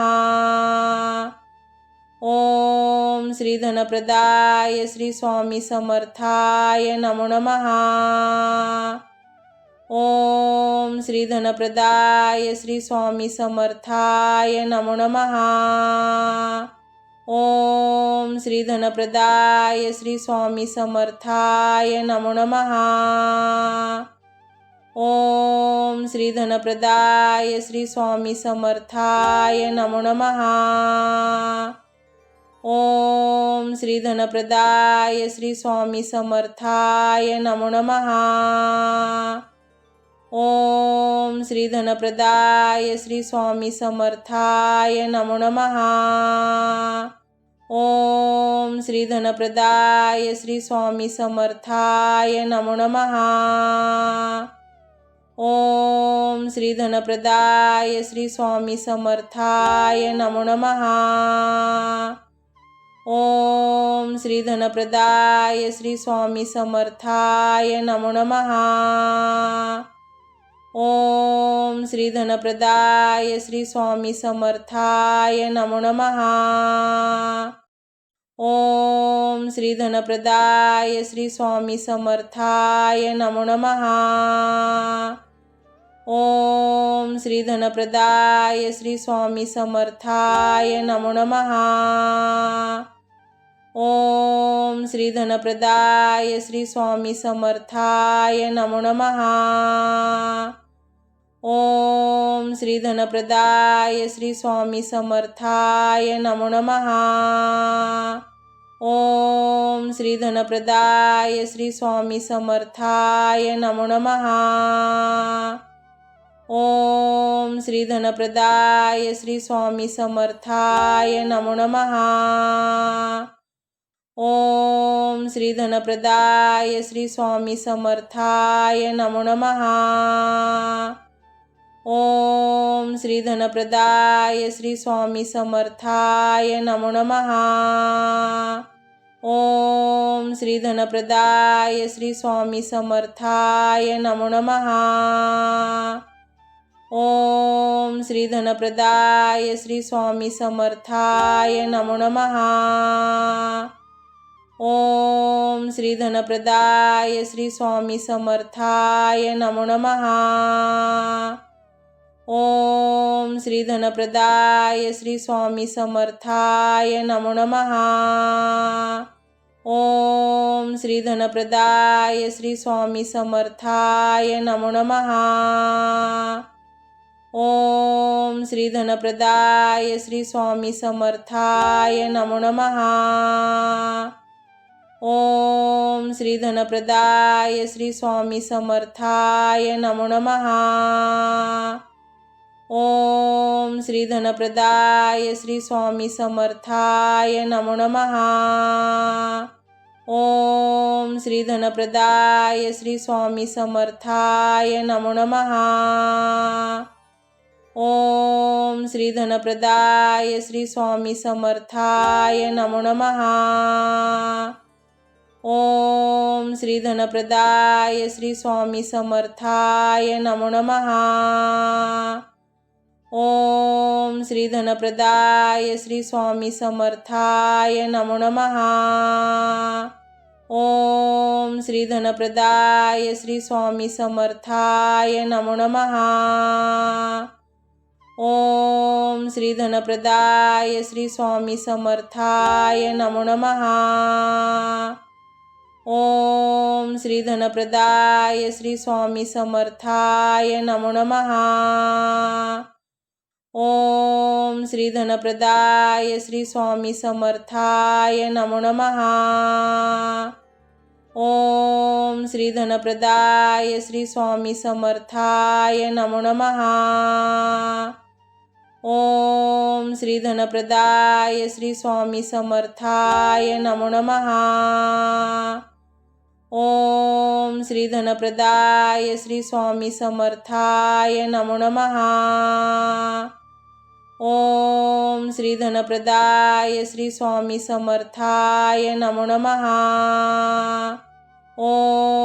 ओम श्री धनप्रदाय श्री स्वामी समर्थाय नमो नमः। ओम श्री धनप्रदाय श्री स्वामी समर्थाय नमो नमः। ओम श्री धनप्रदाय श्री स्वामी समर्थाय नमो नमः। ओम श्री धनप्रदाय श्री स्वामी समर्थाय नमो नमः। ओम श्री धनप्रदाय श्री स्वामी समर्थाय नमो नमः। ओम श्री धनप्रदाय श्री स्वामी समर्थाय नमो नमः। ओम श्री धनप्रदाय श्री स्वामी समर्थाय नमो नमः। ओम श्री धनप्रदाय श्री स्वामी समर्थाय नमो नमः। ओम श्री धनप्रदाय श्री स्वामी समर्थाय नमो नमः। ओम श्री धनप्रदाय श्री स्वामी समर्थाय नमो नमः। ओम श्री धनप्रदाय श्री स्वामी समर्थाय नमो नमः। ओम श्री धनप्रदाय श्री स्वामी समर्थाय नमो नमः। ओम श्री धनप्रदाय श्री स्वामी समर्थाय नमो नमः। ओम श्री धनप्रदाय श्री स्वामी समर्थाय नमो नमः। ओम श्री धनप्रदाय श्री स्वामी समर्थाय नमो नमः। ओम श्री धनप्रदाय श्री स्वामी समर्थाय नमो नमः। ओम श्री धनप्रदाय श्री स्वामी समर्थाय नमो नमः। ओम श्री धनप्रदाय श्री स्वामी समर्थाय नमो नमः। ओम श्री धनप्रदाय श्री स्वामी समर्थाय नमो नमः। ओम श्री धनप्रदाय श्री स्वामी समर्थाय नमो नमः। ओम श्री धनप्रदाय श्री स्वामी समर्थाय नमो नमः। ओम श्री धनप्रदाय श्री स्वामी समर्थाय नमो नमः। ओम श्री धनप्रदाय श्री स्वामी समर्थाय नमो नमः। ओम श्री धनप्रदाय श्री स्वामी समर्थाय नमो नमः। ओम श्री धनप्रदाय श्री स्वामी समर्थाय नमो नमः। ओम श्री धनप्रदाय श्री स्वामी समर्थाय नमो नमः। ओम श्री धनप्रदाय श्री स्वामी समर्थाय नमो नमः। ओम श्री धनप्रदाय श्री स्वामी समर्थाय नमो नमः। ओम श्री धनप्रदाय श्री स्वामी समर्थाय नमो नमः। ओम श्री धनप्रदाय श्री स्वामी समर्थाय नमो नमः। ओम श्री धनप्रदाय श्री स्वामी समर्थाय नमो नमः। ओम श्री धनप्रदाय श्री स्वामी समर्थाय नमो नमः। ओम श्री धनप्रदाय श्री स्वामी समर्थाय नमो नमः। ओम श्री धनप्रदाय श्री स्वामी समर्थाय नमो नमः। ओम श्री धनप्रदाय श्री स्वामी समर्थाय नमो नमः। ओम श्री धनप्रदाय श्री स्वामी समर्थाय नमो नमः। ओम श्री धनप्रदाय श्री स्वामी समर्थाय नमो नमः। ओम श्री धनप्रदाय श्री स्वामी समर्थाय नमो नमः।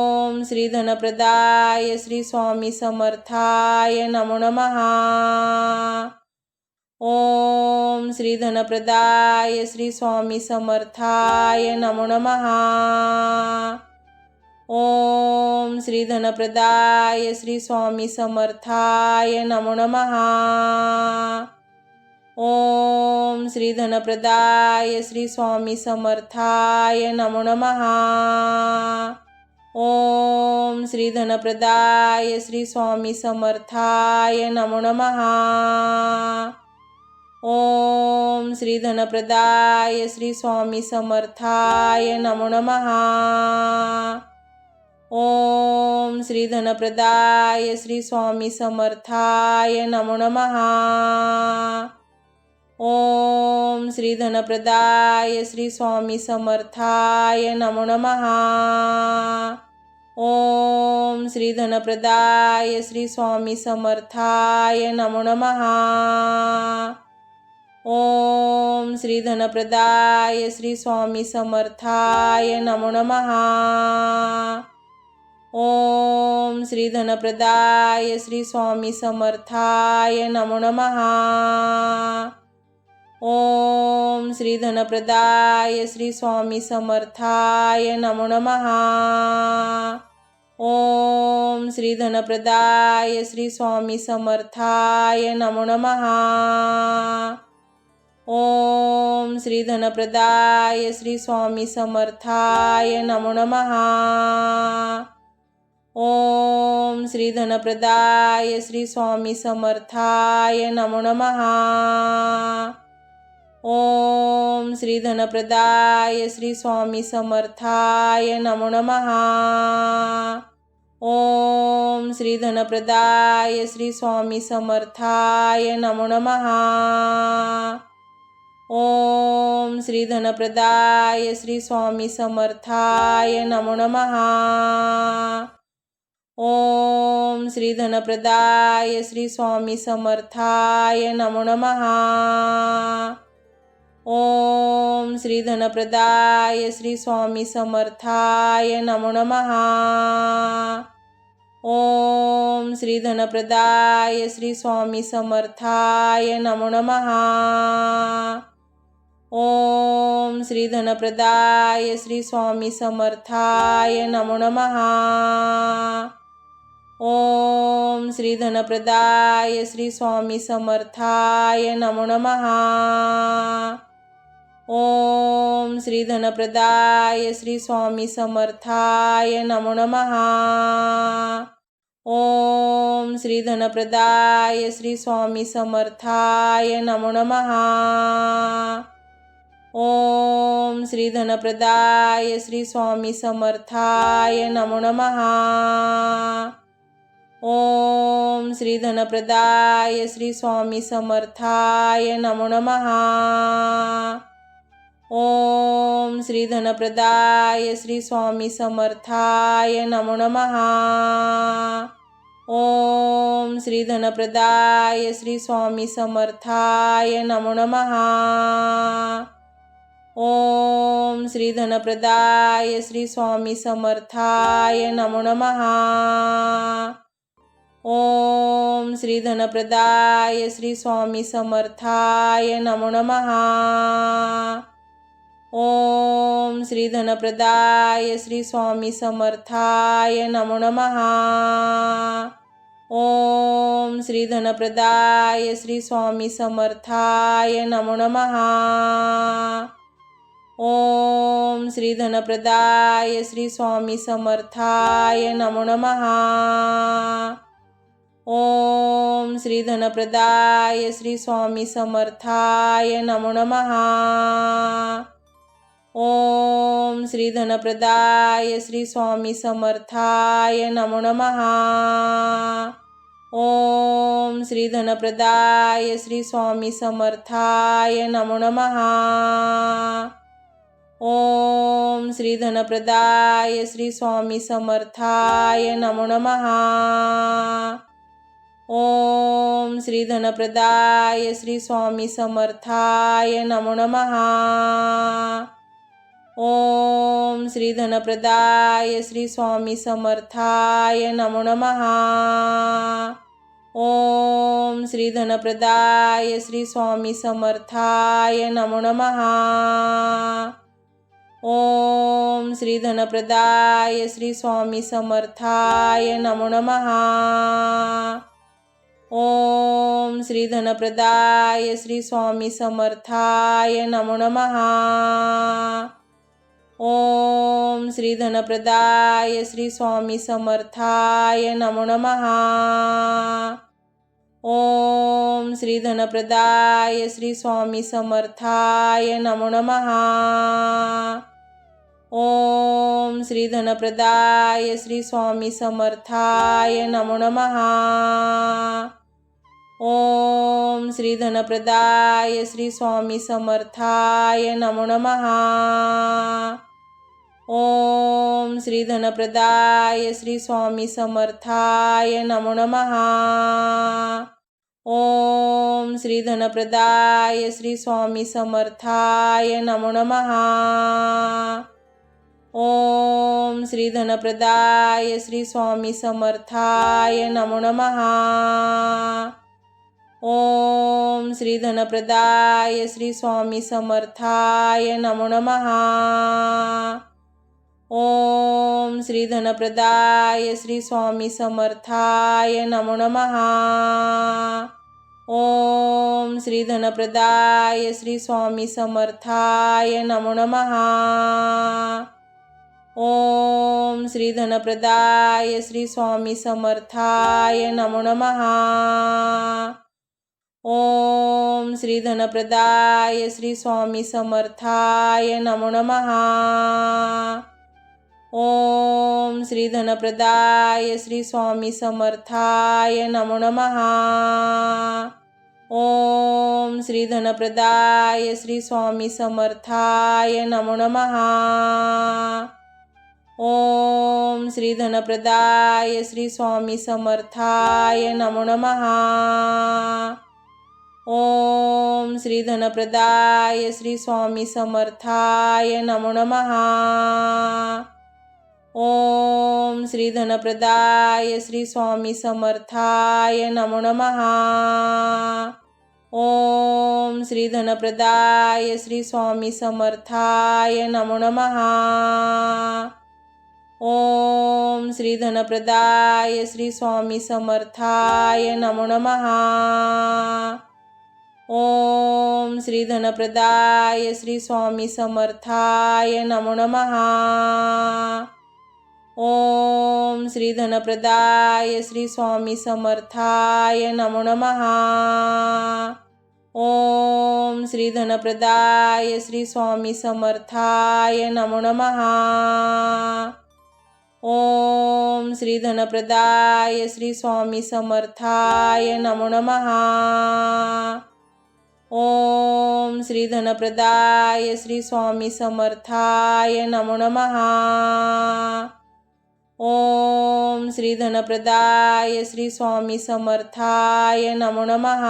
ओम श्री धनप्रदाय श्री स्वामी समर्थाय नमो नमः। ओम श्री धनप्रदाय श्री स्वामी समर्थाय नमो नमः। ओम श्री धनप्रदाय श्री स्वामी समर्थाय नमो नमः। ओम श्री धनप्रदाय श्री स्वामी समर्थाय नमो नमः। ओम श्री धनप्रदाय श्री स्वामी समर्थाय नमो नमः। ओम श्री धनप्रदाय श्री स्वामी समर्थाय नमो नमः। ओम श्री धनप्रदाय श्री स्वामी समर्थाय नमो नमः। ओम श्री धनप्रदाय श्री स्वामी समर्थाय नमो नमः। ओम श्री धनप्रदाय श्री स्वामी समर्थाय नमो नमः। ओम श्री धनप्रदाय श्री स्वामी समर्थाय नमो नमः। ओम श्री धनप्रदाय श्री स्वामी समर्थाय नमो नमः। ओम श्री धनप्रदाय श्री स्वामी समर्थाय नमो नमः। ओम श्री धनप्रदाय श्री स्वामी समर्थाय नमो नमः। ओम श्री धनप्रदाय श्री स्वामी समर्थाय नमो नमः। ओम श्री धनप्रदाय श्री स्वामी समर्थाय नमो नमः। ओम श्री धनप्रदाय श्री स्वामी समर्थाय नमो नमः। ओम श्री धनप्रदाय श्री स्वामी समर्थाय नमो नमः। ओम श्री धनप्रदाय श्री स्वामी समर्थाय नमो नमः। ओम श्री धनप्रदाय श्री स्वामी समर्थाय नमो नमः। ओम श्री धनप्रदाय श्री स्वामी समर्थाय नमो नमः। ओम श्री धनप्रदाय श्री स्वामी समर्थाय नमो नमः। ओम श्री धनप्रदाय श्री स्वामी समर्थाय नमो नमः। ओम श्री धनप्रदाय श्री स्वामी समर्थाय नमो नमः। ओम श्री धनप्रदाय श्री स्वामी समर्थाय नमो नमः। ओम श्री धनप्रदाय श्री स्वामी समर्थाय नमो नमः। ओम श्री धनप्रदाय श्री स्वामी समर्थाय नमो नमः। ओम श्री धनप्रदाय श्री स्वामी समर्थाय नमो नमः। ओम श्री धनप्रदाय श्री स्वामी समर्थाय नमो नमः। ओम श्री धनप्रदाय श्री स्वामी समर्थाय नमो नमः। ओम श्री धनप्रदाय श्री स्वामी समर्थाय नमो नमः। ओम श्री धनप्रदाय श्री स्वामी समर्थाय नमो नमः। ओम श्री धनप्रदाय श्री स्वामी समर्थाय नमो नमः। ओम श्री धनप्रदाय श्री स्वामी समर्थाय नमो नमः। ओम श्री धनप्रदाय श्री स्वामी समर्थाय नमो नमः। ओम श्री धनप्रदाय श्री स्वामी समर्थाय नमो नमः। ओम श्री धनप्रदाय श्री स्वामी समर्थाय नमो नमः। ओम श्री धनप्रदाय श्री स्वामी समर्थाय नमो नमः। ओम श्री धनप्रदाय श्री स्वामी समर्थाय नमो नमः। ओम श्री धनप्रदाय श्री स्वामी समर्थाय नमो नमः। ओम श्री धनप्रदाय श्री स्वामी समर्थाय नमो नमः। ओम श्री धनप्रदाय श्री स्वामी समर्थाय नमो नमः। ओम श्री धनप्रदाय श्री स्वामी समर्थाय नमो नमः। ओम श्री धनप्रदाय श्री स्वामी समर्थाय नमो नमः। ओम श्री धनप्रदाय श्री स्वामी समर्थाय नमो नमः। ओम श्री धनप्रदाय श्री स्वामी समर्थाय नमो नमः। ओम श्री धनप्रदाय श्री स्वामी समर्थाय नमो नमः। ओम श्री धनप्रदाय श्री स्वामी समर्थाय नमो नमः। ओम श्री धनप्रदाय श्री स्वामी समर्थाय नमो नमः। ओम श्री धनप्रदाय श्री स्वामी समर्थाय नमो नमः। ओम श्री धनप्रदाय श्री स्वामी समर्थाय नमो नमः। ओम श्री धनप्रदाय श्री स्वामी समर्थाय नमो नमः। ओम श्री धनप्रदाय श्री स्वामी समर्थाय नमो नमः। ओम श्री धनप्रदाय श्री स्वामी समर्थाय नमो नमः। ओम श्री धनप्रदाय श्री स्वामी समर्थाय नमो नमः। ओम श्री धनप्रदाय श्री स्वामी समर्थाय नमो नमः। ओम श्री धनप्रदाय श्री स्वामी समर्थाय नमो नमः। ओम श्री धनप्रदाय श्री स्वामी समर्थाय नमो नमः। ओम श्री धनप्रदाय श्री स्वामी समर्थाय नमो नमः। ओम श्री धनप्रदाय श्री स्वामी समर्थाय नमो नमः। ओम श्री धनप्रदाय श्री स्वामी समर्थाय नमो नमः। ओम श्री धनप्रदाय श्री स्वामी समर्थाय नमो नमः। ओम श्री धनप्रदाय श्री स्वामी समर्थाय नमो नमः। ओम श्री धनप्रदाय श्री स्वामी समर्थाय नमो नमः। ओम श्री धनप्रदाय श्री स्वामी समर्थाय नमो नमः। ओम श्री धनप्रदाय श्री स्वामी समर्थाय नमो नमः। ओम श्री धनप्रदाय श्री स्वामी समर्थाय नमो नमः। ओम श्री धनप्रदाय श्री स्वामी समर्थाय नमो नमः। ओम श्री धनप्रदाय श्री स्वामी समर्थाय नमो नमः।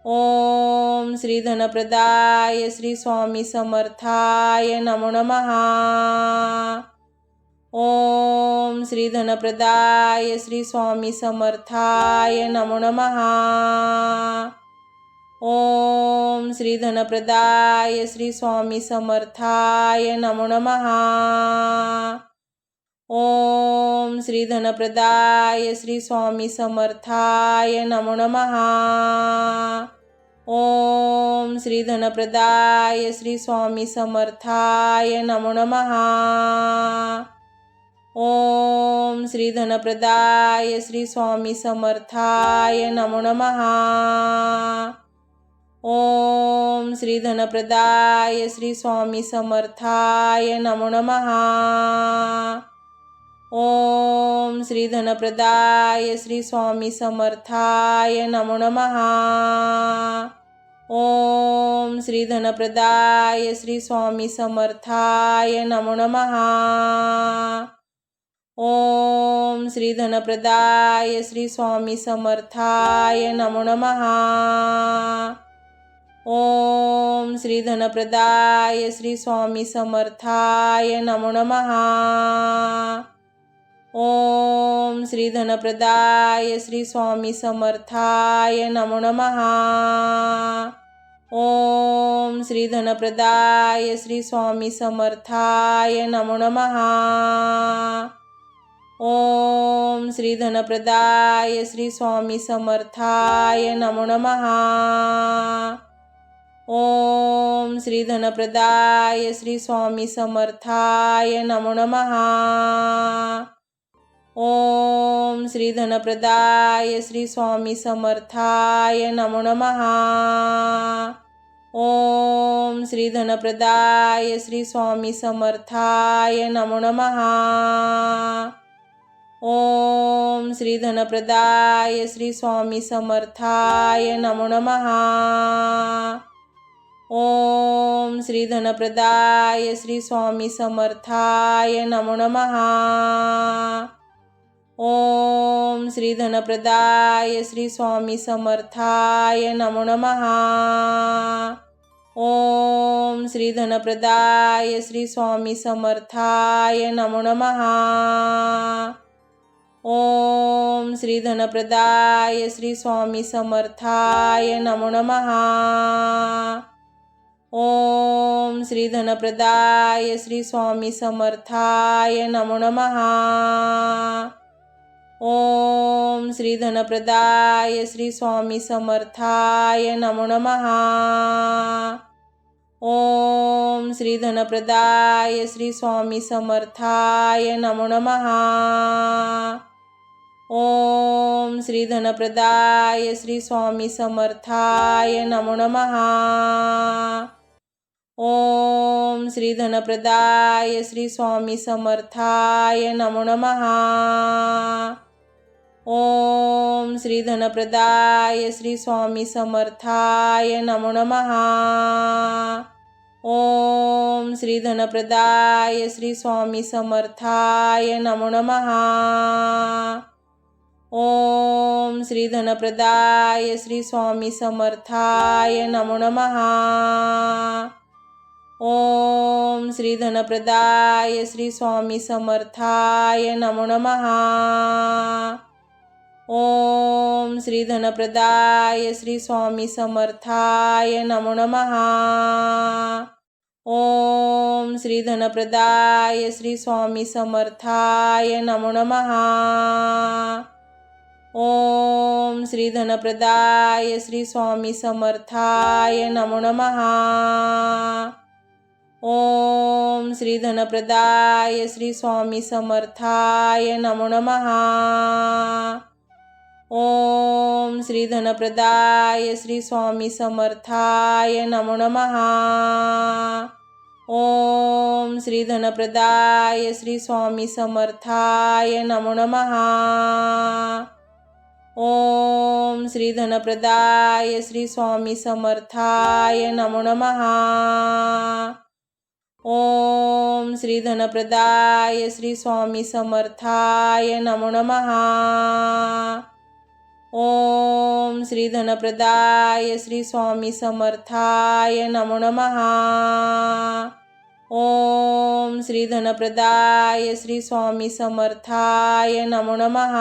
ओम श्री धनप्रदाय श्री स्वामी समर्थाय नमो नमः। ओम श्री धनप्रदाय श्री स्वामी समर्थाय नमो नमः। ओम श्री धनप्रदाय श्री स्वामी समर्थाय नमो नमः। ओम श्री धनप्रदाय श्री स्वामी समर्थाय नमो नमः। ओम श्री धनप्रदाय श्री स्वामी समर्थाय नमो नमः। ओम श्री धनप्रदाय श्री स्वामी समर्थाय नमो नमः। ओम श्री धनप्रदाय श्री स्वामी समर्थाय नमो नमः। ओम श्री धनप्रदाय श्री स्वामी समर्थाय नमो नमः। ओम श्री धनप्रदाय श्री स्वामी समर्थाय नमो नमः। ओम श्री धनप्रदाय श्री स्वामी समर्थाय नमो नमः। ओम श्री धनप्रदाय श्री स्वामी समर्थाय नमो नमः। ओम श्री धनप्रदाय श्री स्वामी समर्थाय नमो नमः। ओम श्री धनप्रदाय श्री स्वामी समर्थाय नमो नमः। ओम श्री धनप्रदाय श्री स्वामी समर्थाय नमो नमः। ओम श्री धनप्रदाय श्री स्वामी समर्थाय नमो नमः। ओम श्री धनप्रदाय श्री स्वामी समर्थाय नमो नमः। ओम श्री धनप्रदाय श्री स्वामी समर्थाय नमो नमः। ओम श्री धनप्रदाय श्री स्वामी समर्थाय नमो नमः। ओम श्री धनप्रदाय श्री स्वामी समर्थाय नमो नमः। ओम श्री धनप्रदाय श्री स्वामी समर्थाय नमो नमः। ओम श्री धनप्रदाय श्री स्वामी समर्थाय नमो नमः। ओम श्री धनप्रदाय श्री स्वामी समर्थाय नमो नमः। ओम श्री धनप्रदाय श्री स्वामी समर्थाय नमो नमः। ओम श्री धनप्रदाय श्री स्वामी समर्थाय नमो नमः। ओम श्री धनप्रदाय श्री स्वामी समर्थाय नमो नमः। ओम श्री धनप्रदाय श्री स्वामी समर्थाय नमो नमः। ओम श्री धनप्रदाय श्री स्वामी समर्थाय नमो नमः। ओम श्री धनप्रदाय श्री स्वामी समर्थाय नमो नमः। ओम श्री धनप्रदाय श्री स्वामी समर्थाय नमो नमः। ओम श्री धनप्रदाय श्री स्वामी समर्थाय नमो नमः। ओम श्री धनप्रदाय श्री स्वामी समर्थाय नमो नमः। ओम श्री धनप्रदाय श्री स्वामी समर्थाय नमो नमः। ओम श्री धनप्रदाय श्री स्वामी समर्थाय नमो नमः। ओम श्री धनप्रदाय श्री स्वामी समर्थाय नमो नमः। ओम श्री धनप्रदाय श्री स्वामी समर्थाय नमो नमः। ओम श्री धनप्रदाय श्री स्वामी समर्थाय नमो नमः। ओम श्री धनप्रदाय श्री स्वामी समर्थाय नमो नमः। ओम श्री धनप्रदाय श्री स्वामी समर्थाय नमो नमः। ओम श्री धनप्रदाय श्री स्वामी समर्थाय नमो नमः। ओम श्री धनप्रदाय श्री स्वामी समर्थाय नमो नमः। ओम श्री धनप्रदाय श्री स्वामी समर्थाय नमो नमः।